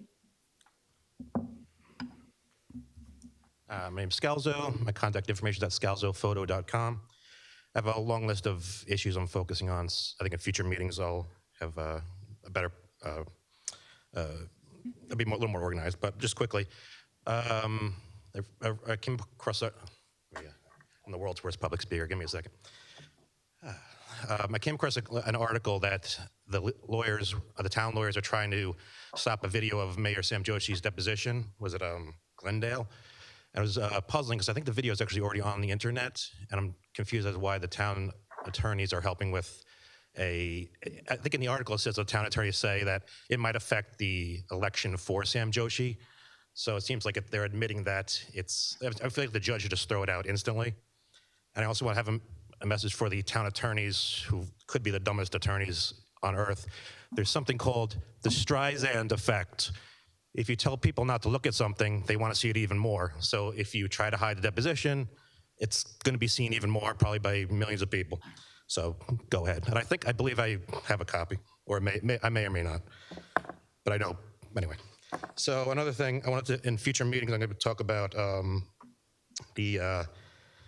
My name's Scalzo. My contact information is at scalzophoto.com. I have a long list of issues I'm focusing on. I think in future meetings I'll have a better, I'll be a little more organized. But just quickly, I came across I'm the world's worst public speaker. Give me a second. I came across an article that the town lawyers are trying to stop a video of Mayor Sam Joshi's deposition. Was it Glendale? And it was puzzling because I think the video is actually already on the internet, and I'm confused as to why the town attorneys are helping with I think in the article it says the town attorneys say that it might affect the election for Sam Joshi. So it seems like they're admitting that I feel like the judge should just throw it out instantly. And I also want to have a message for the town attorneys who could be the dumbest attorneys on earth. There's something called the Streisand effect. If you tell people not to look at something, they want to see it even more. So if you try to hide the deposition, it's going to be seen even more, probably by millions of people. So go ahead. And I believe I have a copy, or I may or may not. But I know, anyway. So another thing, I wanted to, in future meetings, I'm going to talk about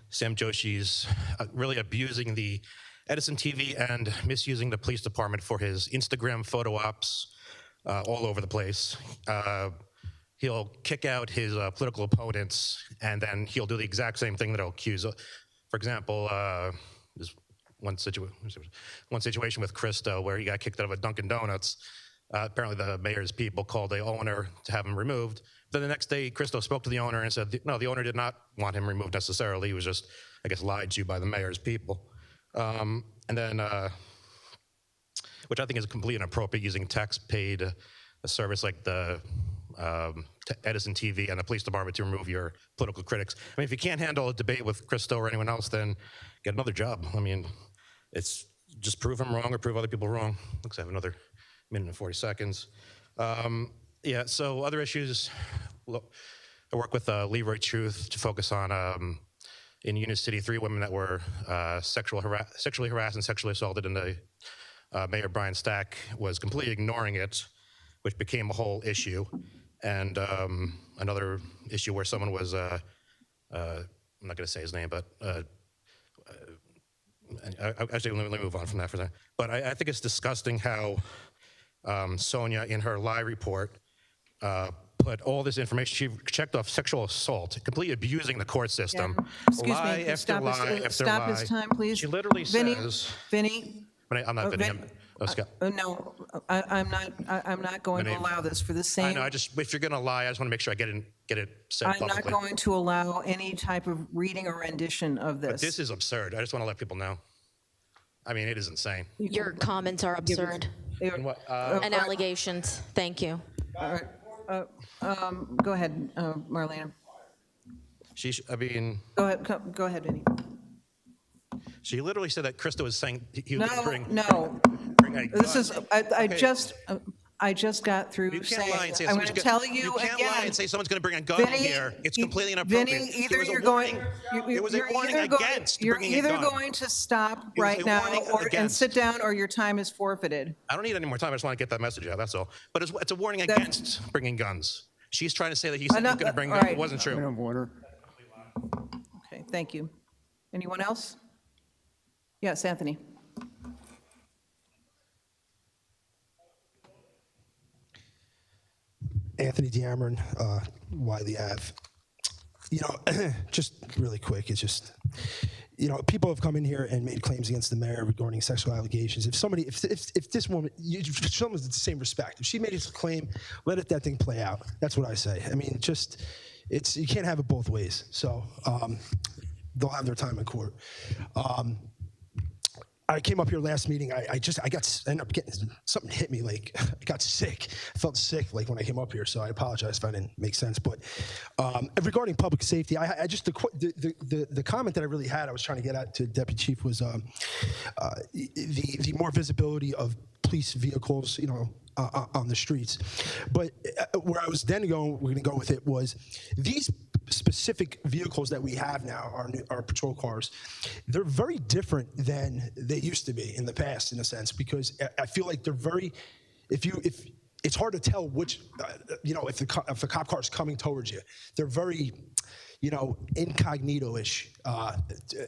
Sam Joshi's really abusing the Edison TV and misusing the police department for his Instagram photo ops all over the place. He'll kick out his political opponents, and then he'll do the exact same thing that he'll accuse. For example, there's one situation with Krista where he got kicked out of a Dunkin' Donuts. Apparently the mayor's people called the owner to have him removed. Then the next day, Christo spoke to the owner and said, no, the owner did not want him removed necessarily. He was just, I guess, lied to by the mayor's people. And then, which I think is completely inappropriate, using tax-paid a service like the Edison TV and the police department to remove your political critics. I mean, if you can't handle a debate with Christo or anyone else, then get another job. I mean, it's just prove him wrong or prove other people wrong. Looks like I have another minute and 40 seconds. Yeah, so other issues, I work with Leroy Truth to focus on, in Union City, 3 women that were sexually harassed and sexually assaulted, and the Mayor Brian Stack was completely ignoring it, which became a whole issue. And another issue where someone was, I'm not gonna say his name, but actually, let me move on from that for that. But I think it's disgusting how Sonia, in her lie report, put all this information. She checked off sexual assault, completely abusing the court system.
Excuse
lie
me,
after
stop
lie
his,
after
stop
lie.
his time, please.
She literally says,
Vinny,
I'm not Vinny, I'm Scott.
no, I'm not going to
name-
allow this for the
I
same.
know, if you're gonna lie, I just wanna make sure I get it said
I'm
publicly.
not going to allow any type of reading or rendition of
But
this.
this is absurd. I just wanna let people know. I mean, it is insane.
Your comments are absurd.
And what,
And allegations. Thank you.
All right. Go ahead, Marlena.
I mean,
Go ahead, Vinny.
she literally said that Krista was saying he was
No,
bring.
no.
Bring a
This
gun.
is, I just got through
You can't
saying,
lie and say
I'm going
someone's
to
gonna-
tell you
You can't
again.
lie and say someone's going to bring a gun in
Vinny,
here. It's completely inappropriate.
Vinny, either
There was a
you're
warning.
going,
There was a
you're
warning
either going,
against
you're
bringing a
either
gun.
going to stop
It was
right
a
now
warning
and
against.
sit down, or your time is forfeited.
I don't need any more time. I just want to get that message out. That's all. But it's a warning against bringing guns. She's trying to say that he said he was going to bring guns.
all
It
right.
wasn't true.
Point of order.
Okay, thank you. Anyone else? Yes, Anthony.
Anthony Deamron, Wiley Ave. You know, just really quick, it's just, you know, people have come in here and made claims against the mayor regarding sexual allegations. If this woman, you show them the same respect. If she made a claim, let that thing play out. That's what I say. I mean, just, you can't have it both ways. So they'll have their time in court. I came up here last meeting. I ended up getting, something hit me, like I got sick. I felt sick like when I came up here, so I apologize if I didn't make sense. But regarding public safety, I just, the comment that I really had, I was trying to get at to Deputy Chief was the more visibility of police vehicles, you know, on the streets. But where I was then we're going to go with it was these specific vehicles that we have now, our patrol cars, they're very different than they used to be in the past, in a sense, because I feel like they're very, if it's hard to tell which, you know, if the cop car is coming towards you, they're very, you know, incognito-ish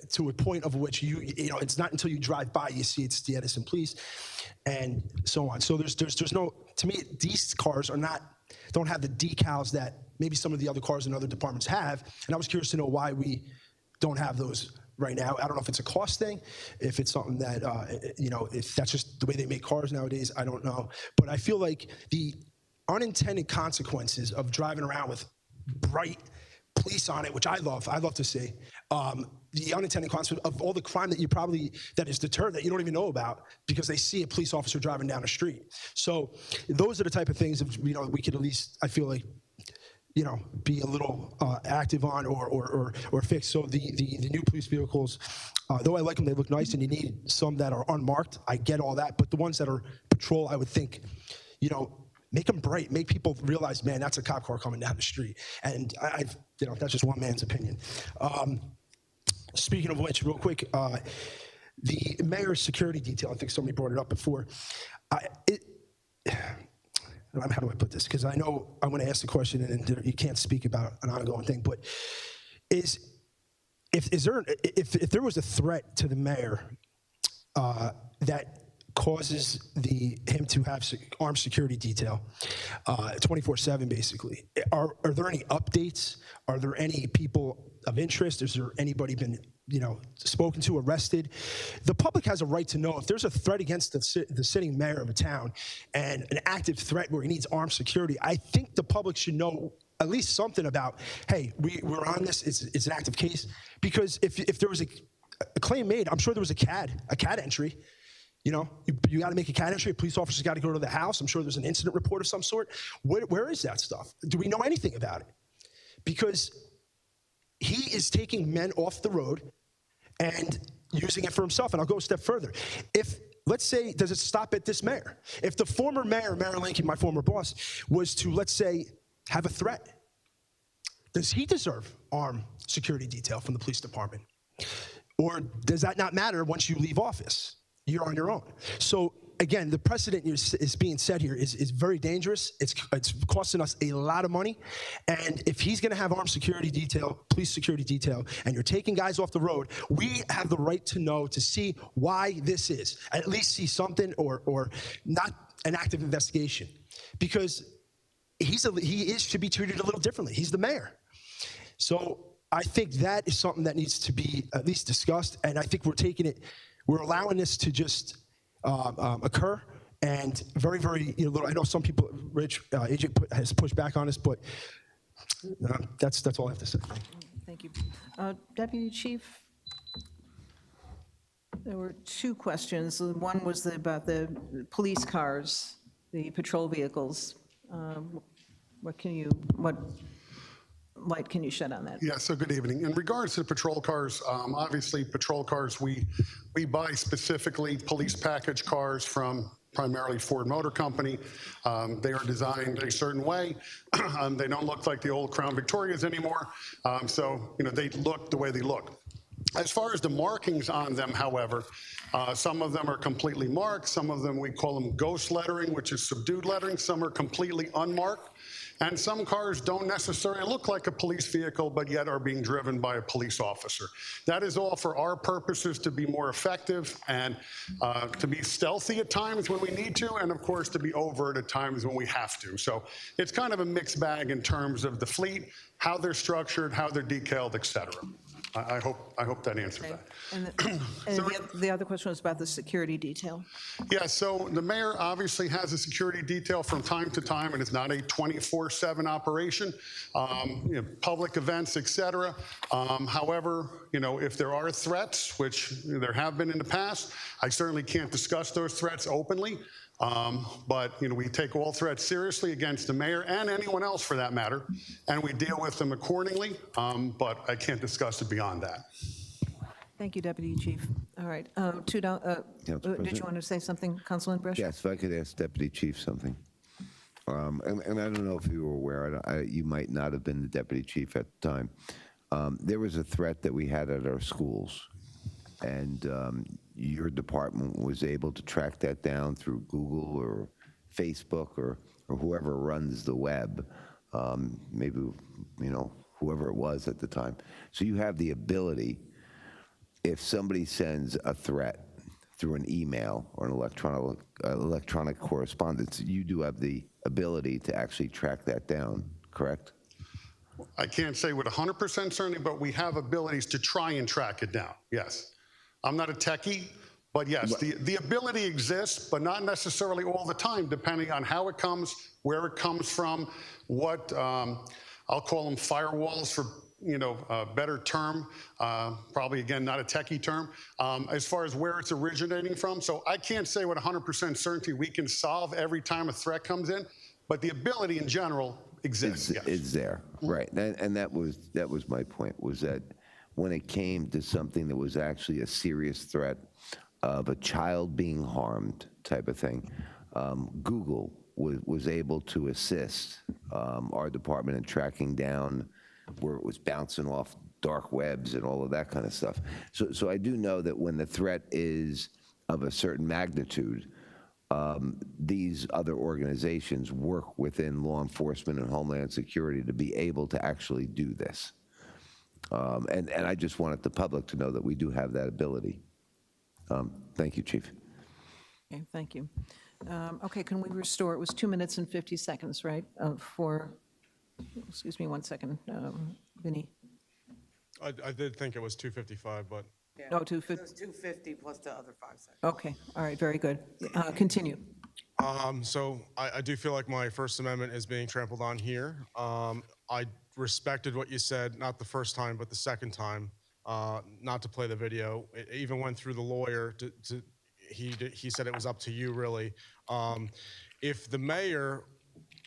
to a point of which you know, it's not until you drive by you see it's the Edison police and so on. So there's no, to me, these cars don't have the decals that maybe some of the other cars in other departments have. And I was curious to know why we don't have those right now. I don't know if it's a cost thing, if it's something that, you know, if that's just the way they make cars nowadays, I don't know. But I feel like the unintended consequences of driving around with bright police on it, which I love to see, the unintended consequences of all the crime that is deterred that you don't even know about because they see a police officer driving down the street. So those are the type of things that, you know, we could at least, I feel like, you know, be a little active on or fix. So the new police vehicles, though I like them, they look nice, and you need some that are unmarked. I get all that, but the ones that are patrol, I would think, you know, make them bright, make people realize, man, that's a cop car coming down the street. And you know, that's just one man's opinion. Speaking of which, real quick, the mayor's security detail, I think somebody brought it up before. How do I put this? Because I know I want to ask the question, and you can't speak about an ongoing thing. But if there was a threat to the mayor that causes him to have armed security detail 24/7, basically, are there any updates? Are there any people of interest? Is there anybody been spoken to, arrested. The public has a right to know if there's a threat against the sitting mayor of a town and an active threat where he needs armed security. I think the public should know at least something about, hey, we're on this, it's an active case. Because if there was a claim made, I'm sure there was a CAD entry. You got to make a CAD entry. A police officer's got to go to the house. I'm sure there's an incident report of some sort. Where is that stuff? Do we know anything about it? Because he is taking men off the road and using it for himself. And I'll go a step further. Let's say, does it stop at this mayor? If the former mayor, Mayor Lincoln, my former boss, was to, let's say, have a threat, does he deserve armed security detail from the police department? Or does that not matter once you leave office? You're on your own. So again, the precedent is being set here is very dangerous. It's costing us a lot of money. And if he's going to have armed security detail, police security detail, and you're taking guys off the road, we have the right to know, to see why this is. At least see something or not an active investigation. Because he should be treated a little differently. He's the mayor. So I think that is something that needs to be at least discussed. And I think we're allowing this to just occur. And very, very little. I know some people, Rich, AJ has pushed back on this, but that's all I have to say.
Thank you. Deputy Chief, there were two questions. One was about the police cars, the patrol vehicles. What light can you shed on that?
Yeah, so good evening. In regards to the patrol cars, obviously patrol cars, we buy specifically police package cars from primarily Ford Motor Company. They are designed a certain way. They don't look like the old Crown Victorias anymore. So, they look the way they look. As far as the markings on them, however, some of them are completely marked. Some of them, we call them ghost lettering, which is subdued lettering. Some are completely unmarked. And some cars don't necessarily look like a police vehicle, but yet are being driven by a police officer. That is all for our purposes to be more effective and to be stealthy at times when we need to, and of course to be overt at times when we have to. So it's kind of a mixed bag in terms of the fleet, how they're structured, how they're decaled, et cetera. I hope that answers that.
And the other question was about the security detail.
Yeah, so the mayor obviously has a security detail from time to time, and it's not a 24/7 operation, public events, et cetera. However, if there are threats, which there have been in the past, I certainly can't discuss those threats openly. But we take all threats seriously against the mayor and anyone else for that matter, and we deal with them accordingly, but I can't discuss it beyond that.
Thank you, Deputy Chief. All right. Did you want to say something, Councilman Bresch?
Yes, if I could ask Deputy Chief something. And I don't know if you were aware, you might not have been the Deputy Chief at the time. There was a threat that we had at our schools, and your department was able to track that down through Google or Facebook or whoever runs the web, maybe, whoever it was at the time. So you have the ability, if somebody sends a threat through an email or an electronic correspondence, you do have the ability to actually track that down, correct?
I can't say with 100% certainty, but we have abilities to try and track it down, yes. I'm not a techie, but yes, the ability exists, but not necessarily all the time, depending on how it comes, where it comes from, what, I'll call them firewalls for, a better term, probably, again, not a techie term, as far as where it's originating from. So I can't say with 100% certainty we can solve every time a threat comes in, but the ability in general exists, yes.
It's there, right. And that was my point, was that when it came to something that was actually a serious threat of a child being harmed type of thing, Google was able to assist our department in tracking down where it was bouncing off dark webs and all of that kind of stuff. So I do know that when the threat is of a certain magnitude, these other organizations work within law enforcement and Homeland Security to be able to actually do this. And I just wanted the public to know that we do have that ability. Thank you, Chief.
Okay, thank you. Okay, can we restore? It was 2 minutes and 50 seconds, right? Excuse me 1 second, Vinny.
I did think it was 255, but
No, 250.
250 plus the other 5 seconds.
Okay, all right, very good. Continue.
so I do feel like my First Amendment is being trampled on here. I respected what you said, not the first time, but the second time, not to play the video. It even went through the lawyer. He said it was up to you, really. If the mayor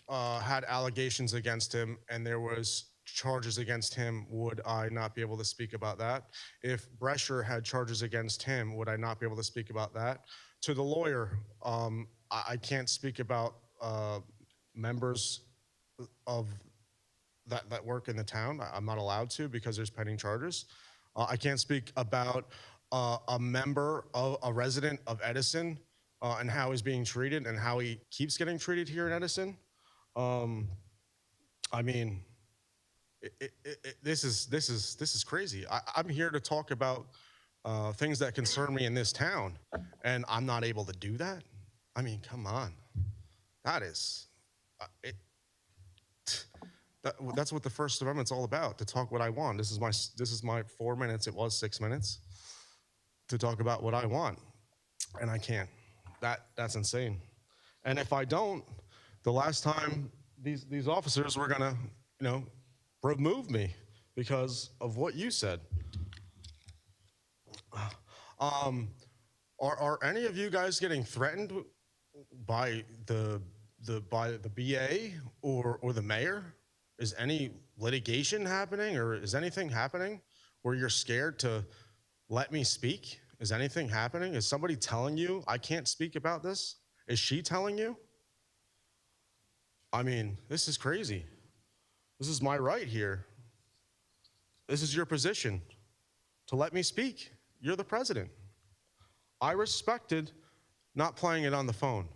had allegations against him and there was charges against him, would I not be able to speak about that? If Brescher had charges against him, would I not be able to speak about that? To the lawyer, I can't speak about members of that work in the town. I'm not allowed to because there's pending charges. I can't speak about a member of a resident of Edison and how he's being treated and how he keeps getting treated here in Edison. I mean, this is crazy. I'm here to talk about things that concern me in this town, and I'm not able to do that. I mean, come on, that is that's what the First Amendment's all about, to talk what I want. This is my 4 minutes. It was 6 minutes to talk about what I want, and I can't. That's insane. And if I don't, the last time these officers were gonna, remove me because of what you said. Are any of you guys getting threatened by the BA or the mayor? Is any litigation happening, or is anything happening where you're scared to let me speak? Is anything happening? Is somebody telling you I can't speak about this? Is she telling you? I mean, this is crazy. This is my right here. This is your position to let me speak. You're the president. I respected not playing it on the phone.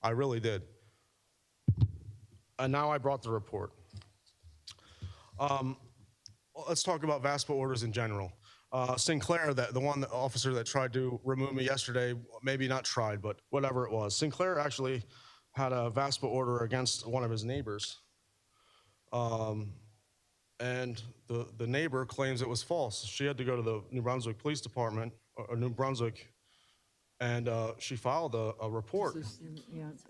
I really did. And now I brought the report. Let's talk about VASPA orders in general. Sinclair, the officer that tried to remove me yesterday, maybe not tried, but whatever it was. Sinclair actually had a VASPA order against one of his neighbors. And the neighbor claims it was false. She had to go to the New Brunswick Police Department, or New Brunswick, and she filed a report.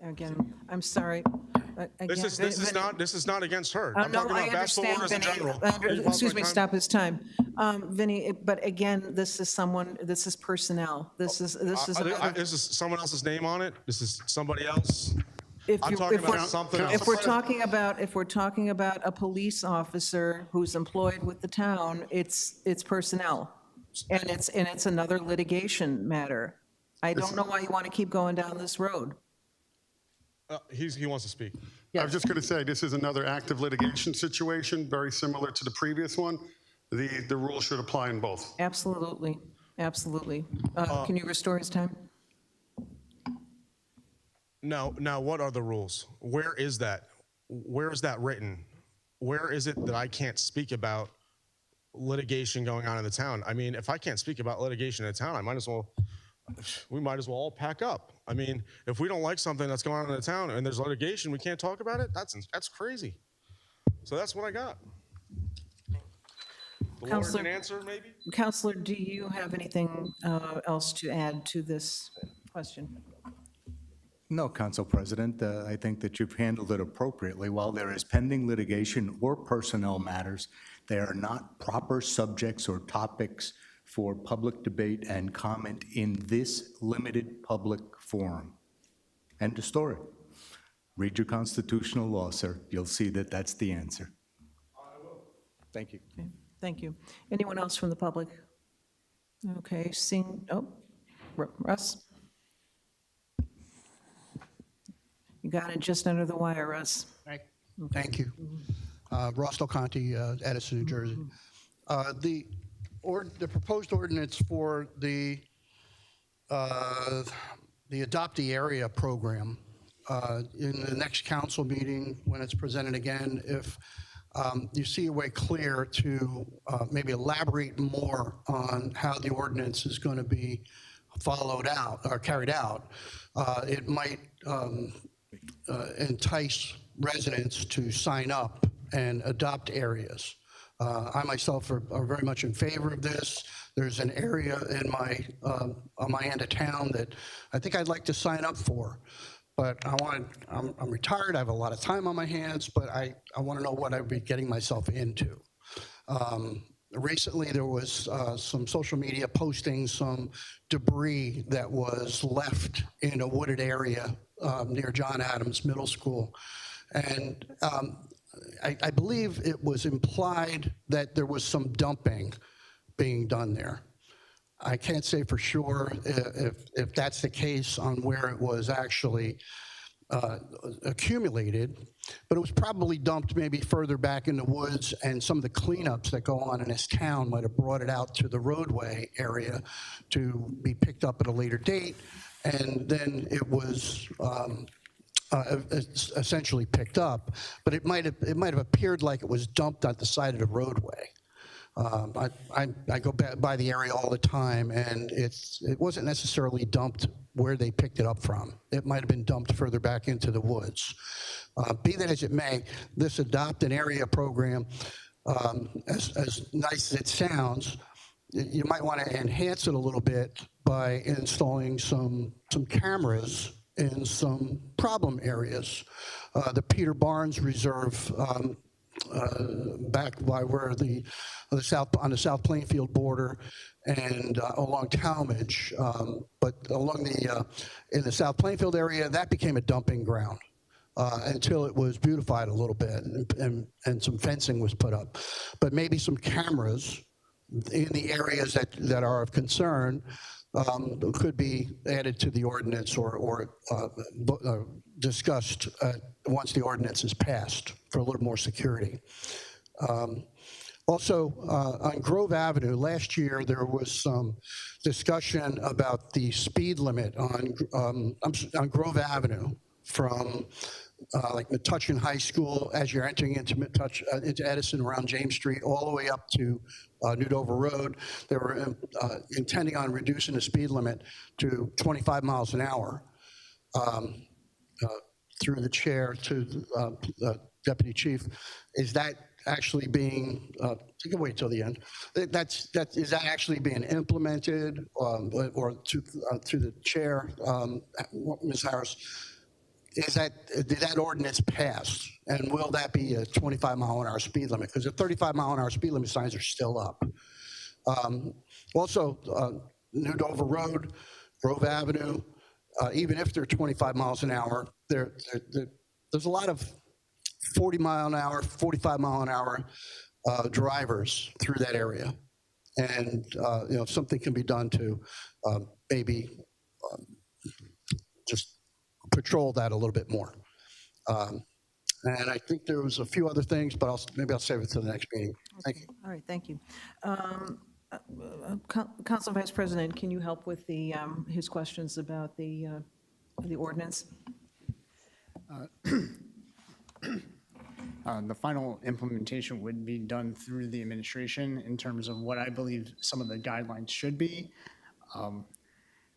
Again, I'm sorry.
This is not against her. I'm talking about VASPA orders in general.
Excuse me, stop his time. Vinny, but again, this is personnel. This is
someone else's name on it? This is somebody else?
If we're talking about a police officer who's employed with the town, it's personnel, and it's another litigation matter. I don't know why you want to keep going down this road.
He wants to speak.
I was just going to say, this is another active litigation situation, very similar to the previous one. The rule should apply in both.
Absolutely, absolutely. Can you restore his time?
Now, what are the rules? Where is that? Where is that written? Where is it that I can't speak about litigation going on in the town? I mean, if I can't speak about litigation in the town, we might as well all pack up. I mean, if we don't like something that's going on in the town and there's litigation, we can't talk about it? That's crazy. So that's what I got. The lawyer can answer, maybe?
Counselor, do you have anything else to add to this question?
No, Council President, I think that you've handled it appropriately. While there is pending litigation or personnel matters, they are not proper subjects or topics for public debate and comment in this limited public forum. End of story. Read your constitutional law, sir. You'll see that that's the answer.
I will.
Thank you.
Okay, thank you. Anyone else from the public? Okay, Russ? You got it just under the wire, Russ.
Thank you. Ross Del Conte, Edison, New Jersey. The proposed ordinance for the adoptee area program, in the next council meeting, when it's presented again, if you see a way clear to maybe elaborate more on how the ordinance is going to be followed out or carried out, it might entice residents to sign up and adopt areas. I myself are very much in favor of this. There's an area in on my end of town that I think I'd like to sign up for. But I'm retired, I have a lot of time on my hands, but I want to know what I'd be getting myself into. Recently, there was some social media posting some debris that was left in a wooded area near John Adams Middle School. And I believe it was implied that there was some dumping being done there. I can't say for sure if that's the case on where it was actually accumulated, but it was probably dumped maybe further back in the woods, and some of the cleanups that go on in this town might have brought it out to the roadway area to be picked up at a later date, and then it was essentially picked up, but it might have appeared like it was dumped at the side of the roadway. I go by the area all the time, and it wasn't necessarily dumped where they picked it up from. It might have been dumped further back into the woods. Be that as it may, this Adopt an Area program, as nice as it sounds, you might want to enhance it a little bit by installing some cameras in some problem areas. The Peter Barnes Reserve, back by where on the South Plainfield border and along Talmadge, but along in the South Plainfield area, that became a dumping ground until it was beautified a little bit and some fencing was put up. But maybe some cameras in the areas that are of concern could be added to the ordinance or discussed once the ordinance is passed for a little more security. Also, on Grove Avenue, last year there was some discussion about the speed limit on Grove Avenue from like Metuchen High School as you're entering into Edison around James Street all the way up to New Dover Road. They were intending on reducing the speed limit to 25 miles an hour. Through the chair to the deputy chief, is that actually being? You can wait till the end. Is that actually being implemented, or through the chair, Ms. Harris? Did that ordinance pass, and will that be a 25-mile-an-hour speed limit? Because the 35-mile-an-hour speed limit signs are still up. Also, New Dover Road, Grove Avenue. Even if they're 25 miles an hour, there's a lot of 40-mile-an-hour, 45-mile-an-hour drivers through that area, and something can be done to maybe just patrol that a little bit more. And I think there was a few other things, but maybe I'll save it to the next meeting. Thank you.
All right, thank you. Council Vice President, can you help with his questions about the ordinance?
The final implementation would be done through the administration in terms of what I believe some of the guidelines should be.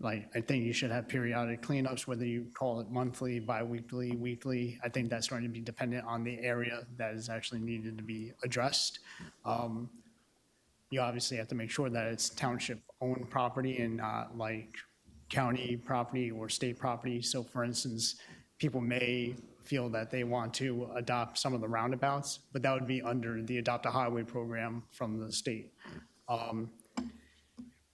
Like, I think you should have periodic cleanups, whether you call it monthly, biweekly, weekly. I think that's going to be dependent on the area that is actually needed to be addressed. You obviously have to make sure that it's township-owned property and not like county property or state property. So for instance, people may feel that they want to adopt some of the roundabouts, but that would be under the Adopt a Highway program from the state.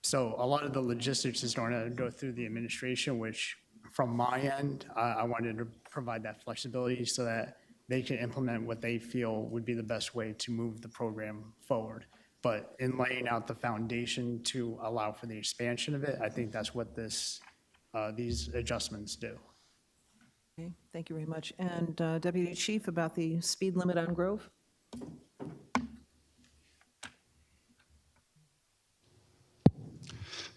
So a lot of the logistics is going to go through the administration, which from my end, I wanted to provide that flexibility so that they can implement what they feel would be the best way to move the program forward. But in laying out the foundation to allow for the expansion of it, I think that's what these adjustments do.
Okay, thank you very much. And Deputy Chief, about the speed limit on Grove?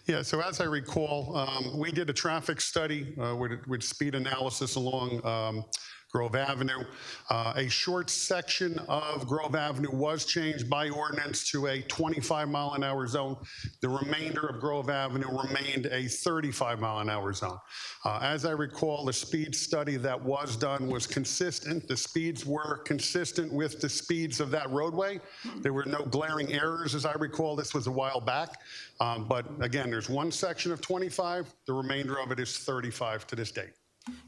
Yeah, so as I recall, we did a traffic study with speed analysis along Grove Avenue. A short section of Grove Avenue was changed by ordinance to a 25-mile-an-hour zone. The remainder of Grove Avenue remained a 35-mile-an-hour zone. As I recall, the speed study that was done was consistent. The speeds were consistent with the speeds of that roadway. There were no glaring errors, as I recall. This was a while back. But again, there's one section of 25. The remainder of it is 35 to this date.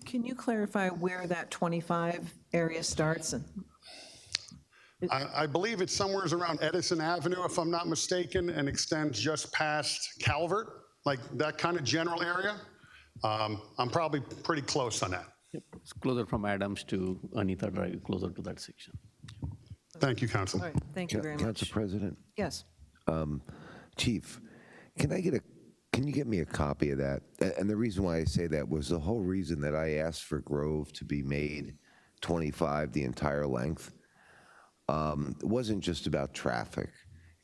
Can you clarify where that 25 area starts?
I believe it's somewhere around Edison Avenue, if I'm not mistaken, and extends just past Calvert, like that kind of general area. I'm probably pretty close on that.
Yep. It's closer from Adams to Anita Drive, closer to that section.
Thank you, Council.
All right, thank you very much.
Council President?
Yes.
Chief, can you get me a copy of that? And the reason why I say that was the whole reason that I asked for Grove to be made 25 the entire length. It wasn't just about traffic.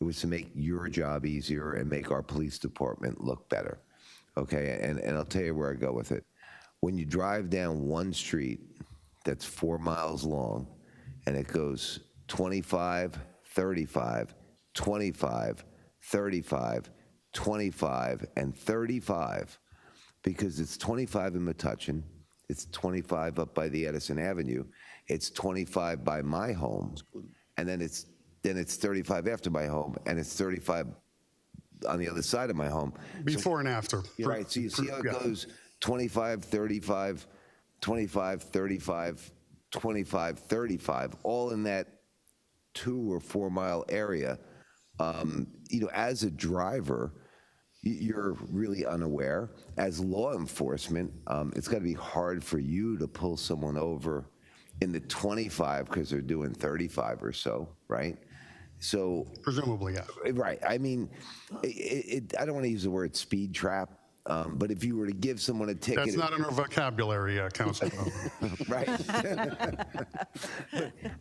It was to make your job easier and make our police department look better. Okay, and I'll tell you where I go with it. When you drive down one street that's 4 miles long and it goes 25, 35, 25, 35, 25, and 35, because it's 25 in Metuchen, it's 25 up by the Edison Avenue, it's 25 by my home, and then it's 35 after my home, and it's 35 on the other side of my home.
Before and after.
Right, so you see how it goes 25, 35, 25, 35, 25, 35, all in that 2 or 4 mile area. As a driver, you're really unaware. As law enforcement, it's got to be hard for you to pull someone over in the 25 because they're doing 35 or so, right? So
presumably, yeah.
Right. I mean, I don't want to use the word speed trap, but if you were to give someone a ticket,
That's not in our vocabulary, Council.
Right.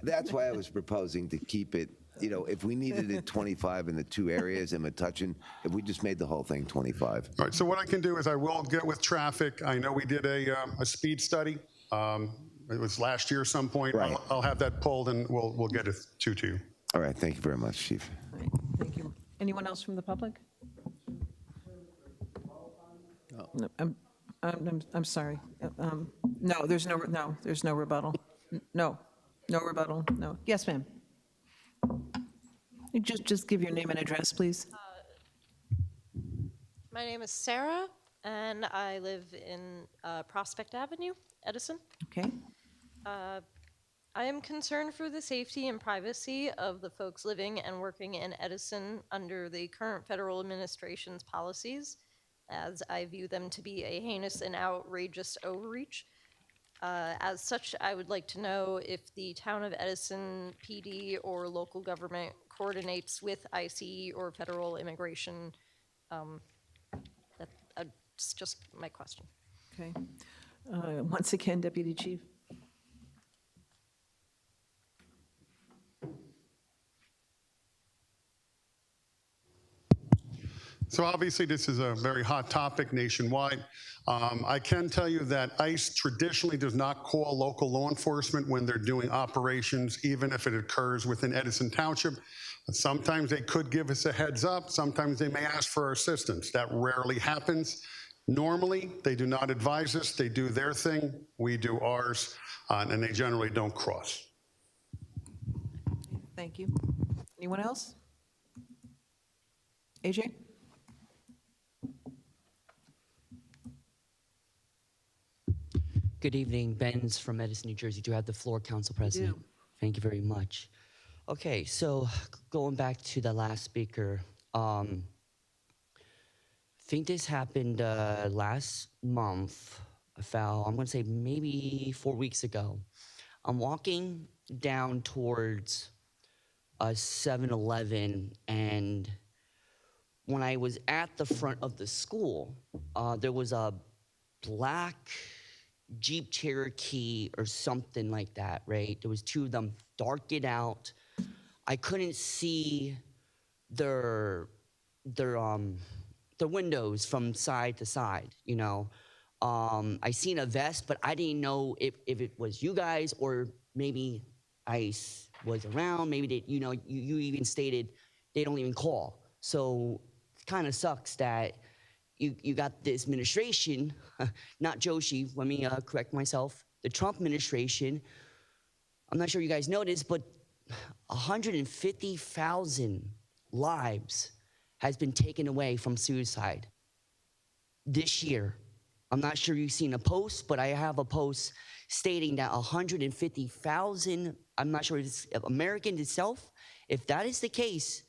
That's why I was proposing to keep it. If we needed it 25 in the 2 areas in Metuchen, if we just made the whole thing 25.
All right, so what I can do is I will get with traffic. I know we did a speed study. It was last year some point.
Right.
I'll have that pulled and we'll get it to you.
All right, thank you very much, Chief.
All right, thank you. Anyone else from the public? No, I'm sorry. No, there's no rebuttal. No rebuttal, no. Yes, ma'am. You just give your name and address, please.
My name is Sarah, and I live in Prospect Avenue, Edison.
Okay.
I am concerned for the safety and privacy of the folks living and working in Edison under the current federal administration's policies, as I view them to be a heinous and outrageous overreach. As such, I would like to know if the Town of Edison PD or local government coordinates with ICE or federal immigration. That's just my question.
Okay. Once again, Deputy Chief.
So obviously this is a very hot topic nationwide. I can tell you that ICE traditionally does not call local law enforcement when they're doing operations, even if it occurs within Edison Township. Sometimes they could give us a heads up. Sometimes they may ask for our assistance. That rarely happens. Normally, they do not advise us. They do their thing. We do ours, and they generally don't cross.
Thank you. Anyone else? AJ?
Good evening, Ben's from Edison, New Jersey. Do you have the floor, Council President? Thank you very much. Okay, so going back to the last speaker, I think this happened last month, I'm gonna say maybe 4 weeks ago. I'm walking down towards a 7-Eleven, and when I was at the front of the school, there was a black Jeep Cherokee or something like that, right? There was 2 of them, darked it out. I couldn't see their windows from side to side, you know. I seen a vest, but I didn't know if it was you guys or maybe ICE was around. Maybe they, you even stated they don't even call. So it kind of sucks that you got this administration, not Joshi, let me correct myself, the Trump administration. I'm not sure you guys noticed, but 150,000 lives has been taken away from suicide this year. I'm not sure you've seen a post, but I have a post stating that 150,000, I'm not sure if it's American itself. If that is the case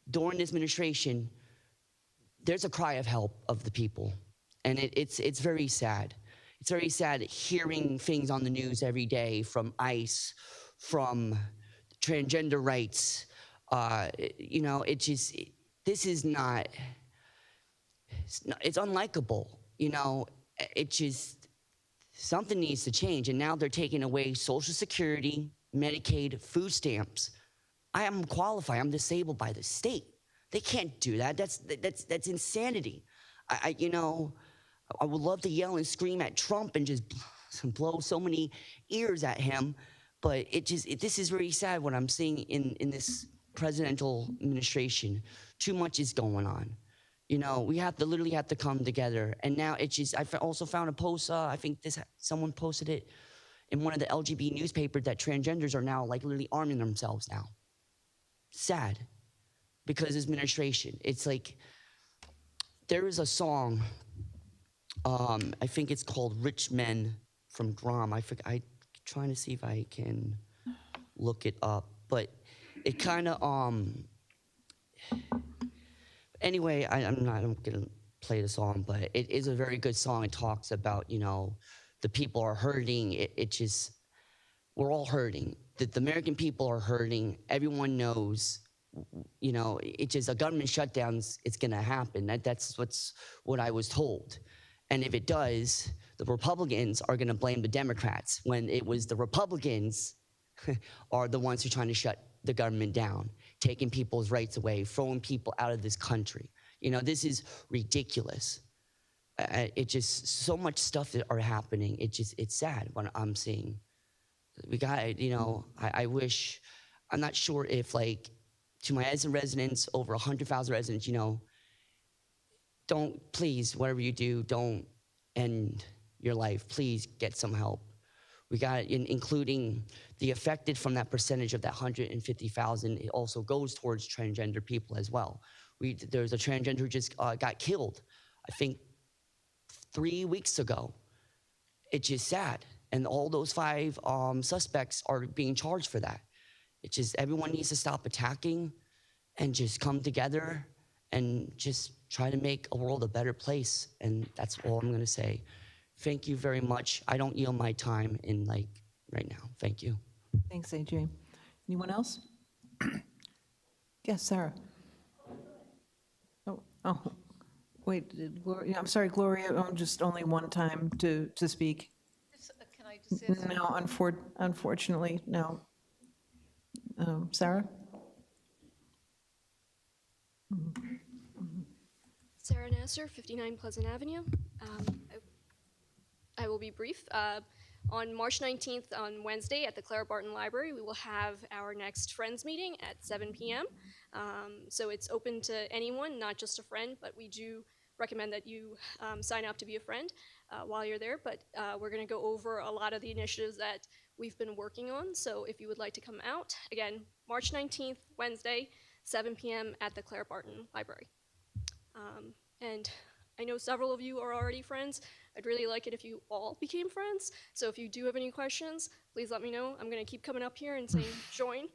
during this administration, there's a cry of help of the people. And it's very sad. It's very sad hearing things on the news every day from ICE, from transgender rights. This is not, it's unlikable. It just, something needs to change. And now they're taking away Social Security, Medicaid, food stamps. I am qualified. I'm disabled by the state. They can't do that. That's insanity. I would love to yell and scream at Trump and just blow so many ears at him, but this is really sad what I'm seeing in this presidential administration. Too much is going on. We literally have to come together. And now I also found a post, I think someone posted it in one of the LGBT newspapers that transgenders are now like literally arming themselves now. Sad. Because this administration, it's like, there is a song, I think it's called Rich Men from Grom. I'm trying to see if I can look it up, but it kind of, anyway, I'm gonna play the song, but it is a very good song. It talks about, the people are hurting. We're all hurting. The American people are hurting. Everyone knows. It's just a government shutdown, it's going to happen. That's what I was told. And if it does, the Republicans are going to blame the Democrats when it was the Republicans are the ones who are trying to shut the government down, taking people's rights away, throwing people out of this country. This is ridiculous. It just, so much stuff that are happening. It's sad what I'm seeing. We got, I wish, I'm not sure if to my Edison residents, over 100,000 residents, don't, please, whatever you do, don't end your life. Please get some help. We got, including the affected from that percentage of that 150,000, it also goes towards transgender people as well. There's a transgender who just got killed, I think 3 weeks ago. It's just sad. And all those 5 suspects are being charged for that. It's just, everyone needs to stop attacking and just come together and just try to make a world a better place. And that's all I'm going to say. Thank you very much. I don't yield my time right now. Thank you.
Thanks, AJ. Anyone else? Yes, Sarah. Oh, wait, I'm sorry, Gloria, just only one time to speak.
Can I just say something?
No, unfortunately, no. Sarah?
Sarah Nasser, 59 Pleasant Avenue. I will be brief. On March 19th, on Wednesday, at the Clara Barton Library, we will have our next Friends meeting at 7 p.m. So it's open to anyone, not just a friend, but we do recommend that you sign up to be a friend while you're there. But we're going to go over a lot of the initiatives that we've been working on. So if you would like to come out, again, March 19th, Wednesday, 7 p.m. at the Clara Barton Library. And I know several of you are already friends. I'd really like it if you all became friends. So if you do have any questions, please let me know. I'm going to keep coming up here and saying join.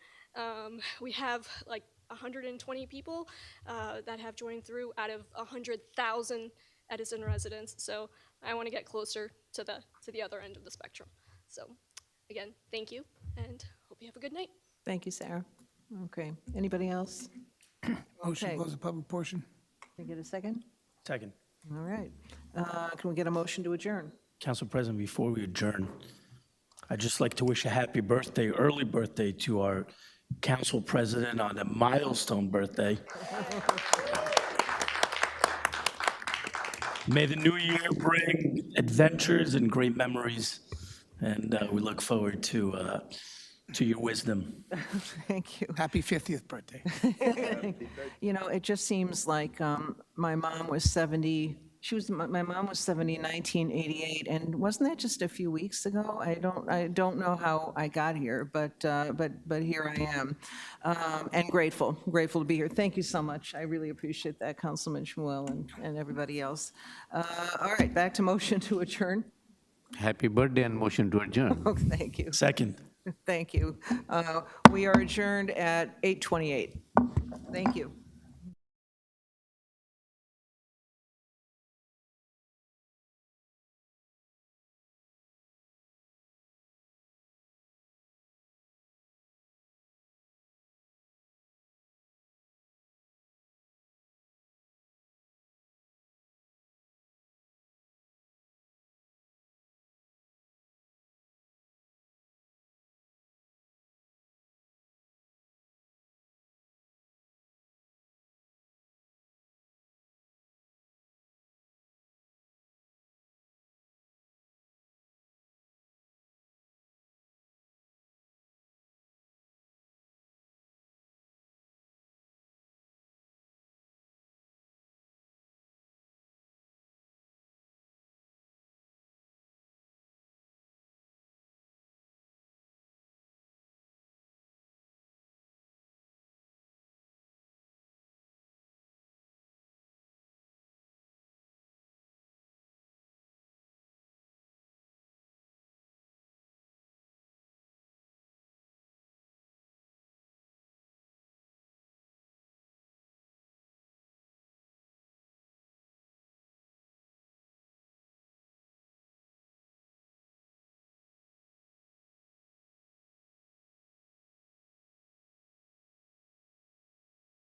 We have like 120 people that have joined through out of 100,000 Edison residents. So I want to get closer to the other end of the spectrum. So again, thank you, and hope you have a good night.
Thank you, Sarah. Okay, anybody else?
Motion
Okay.
to close the public portion.
Can I get a second?
Second.
All right. Can we get a motion to adjourn?
Council President, before we adjourn, I'd just like to wish a happy birthday, early birthday, to our council president on a milestone birthday. May the new year bring adventures and great memories, and we look forward to your wisdom.
Thank you.
Happy 50th birthday.
You know, it just seems like my mom was 70. My mom was 70 in 1988, and wasn't that just a few weeks ago? I don't know how I got here, but here I am, and grateful to be here. Thank you so much. I really appreciate that, Councilman Shmuel and everybody else. All right, back to motion to adjourn.
Happy birthday and motion to adjourn.
Oh, thank you.
Second.
Thank you. We are adjourned at 8:28. Thank you.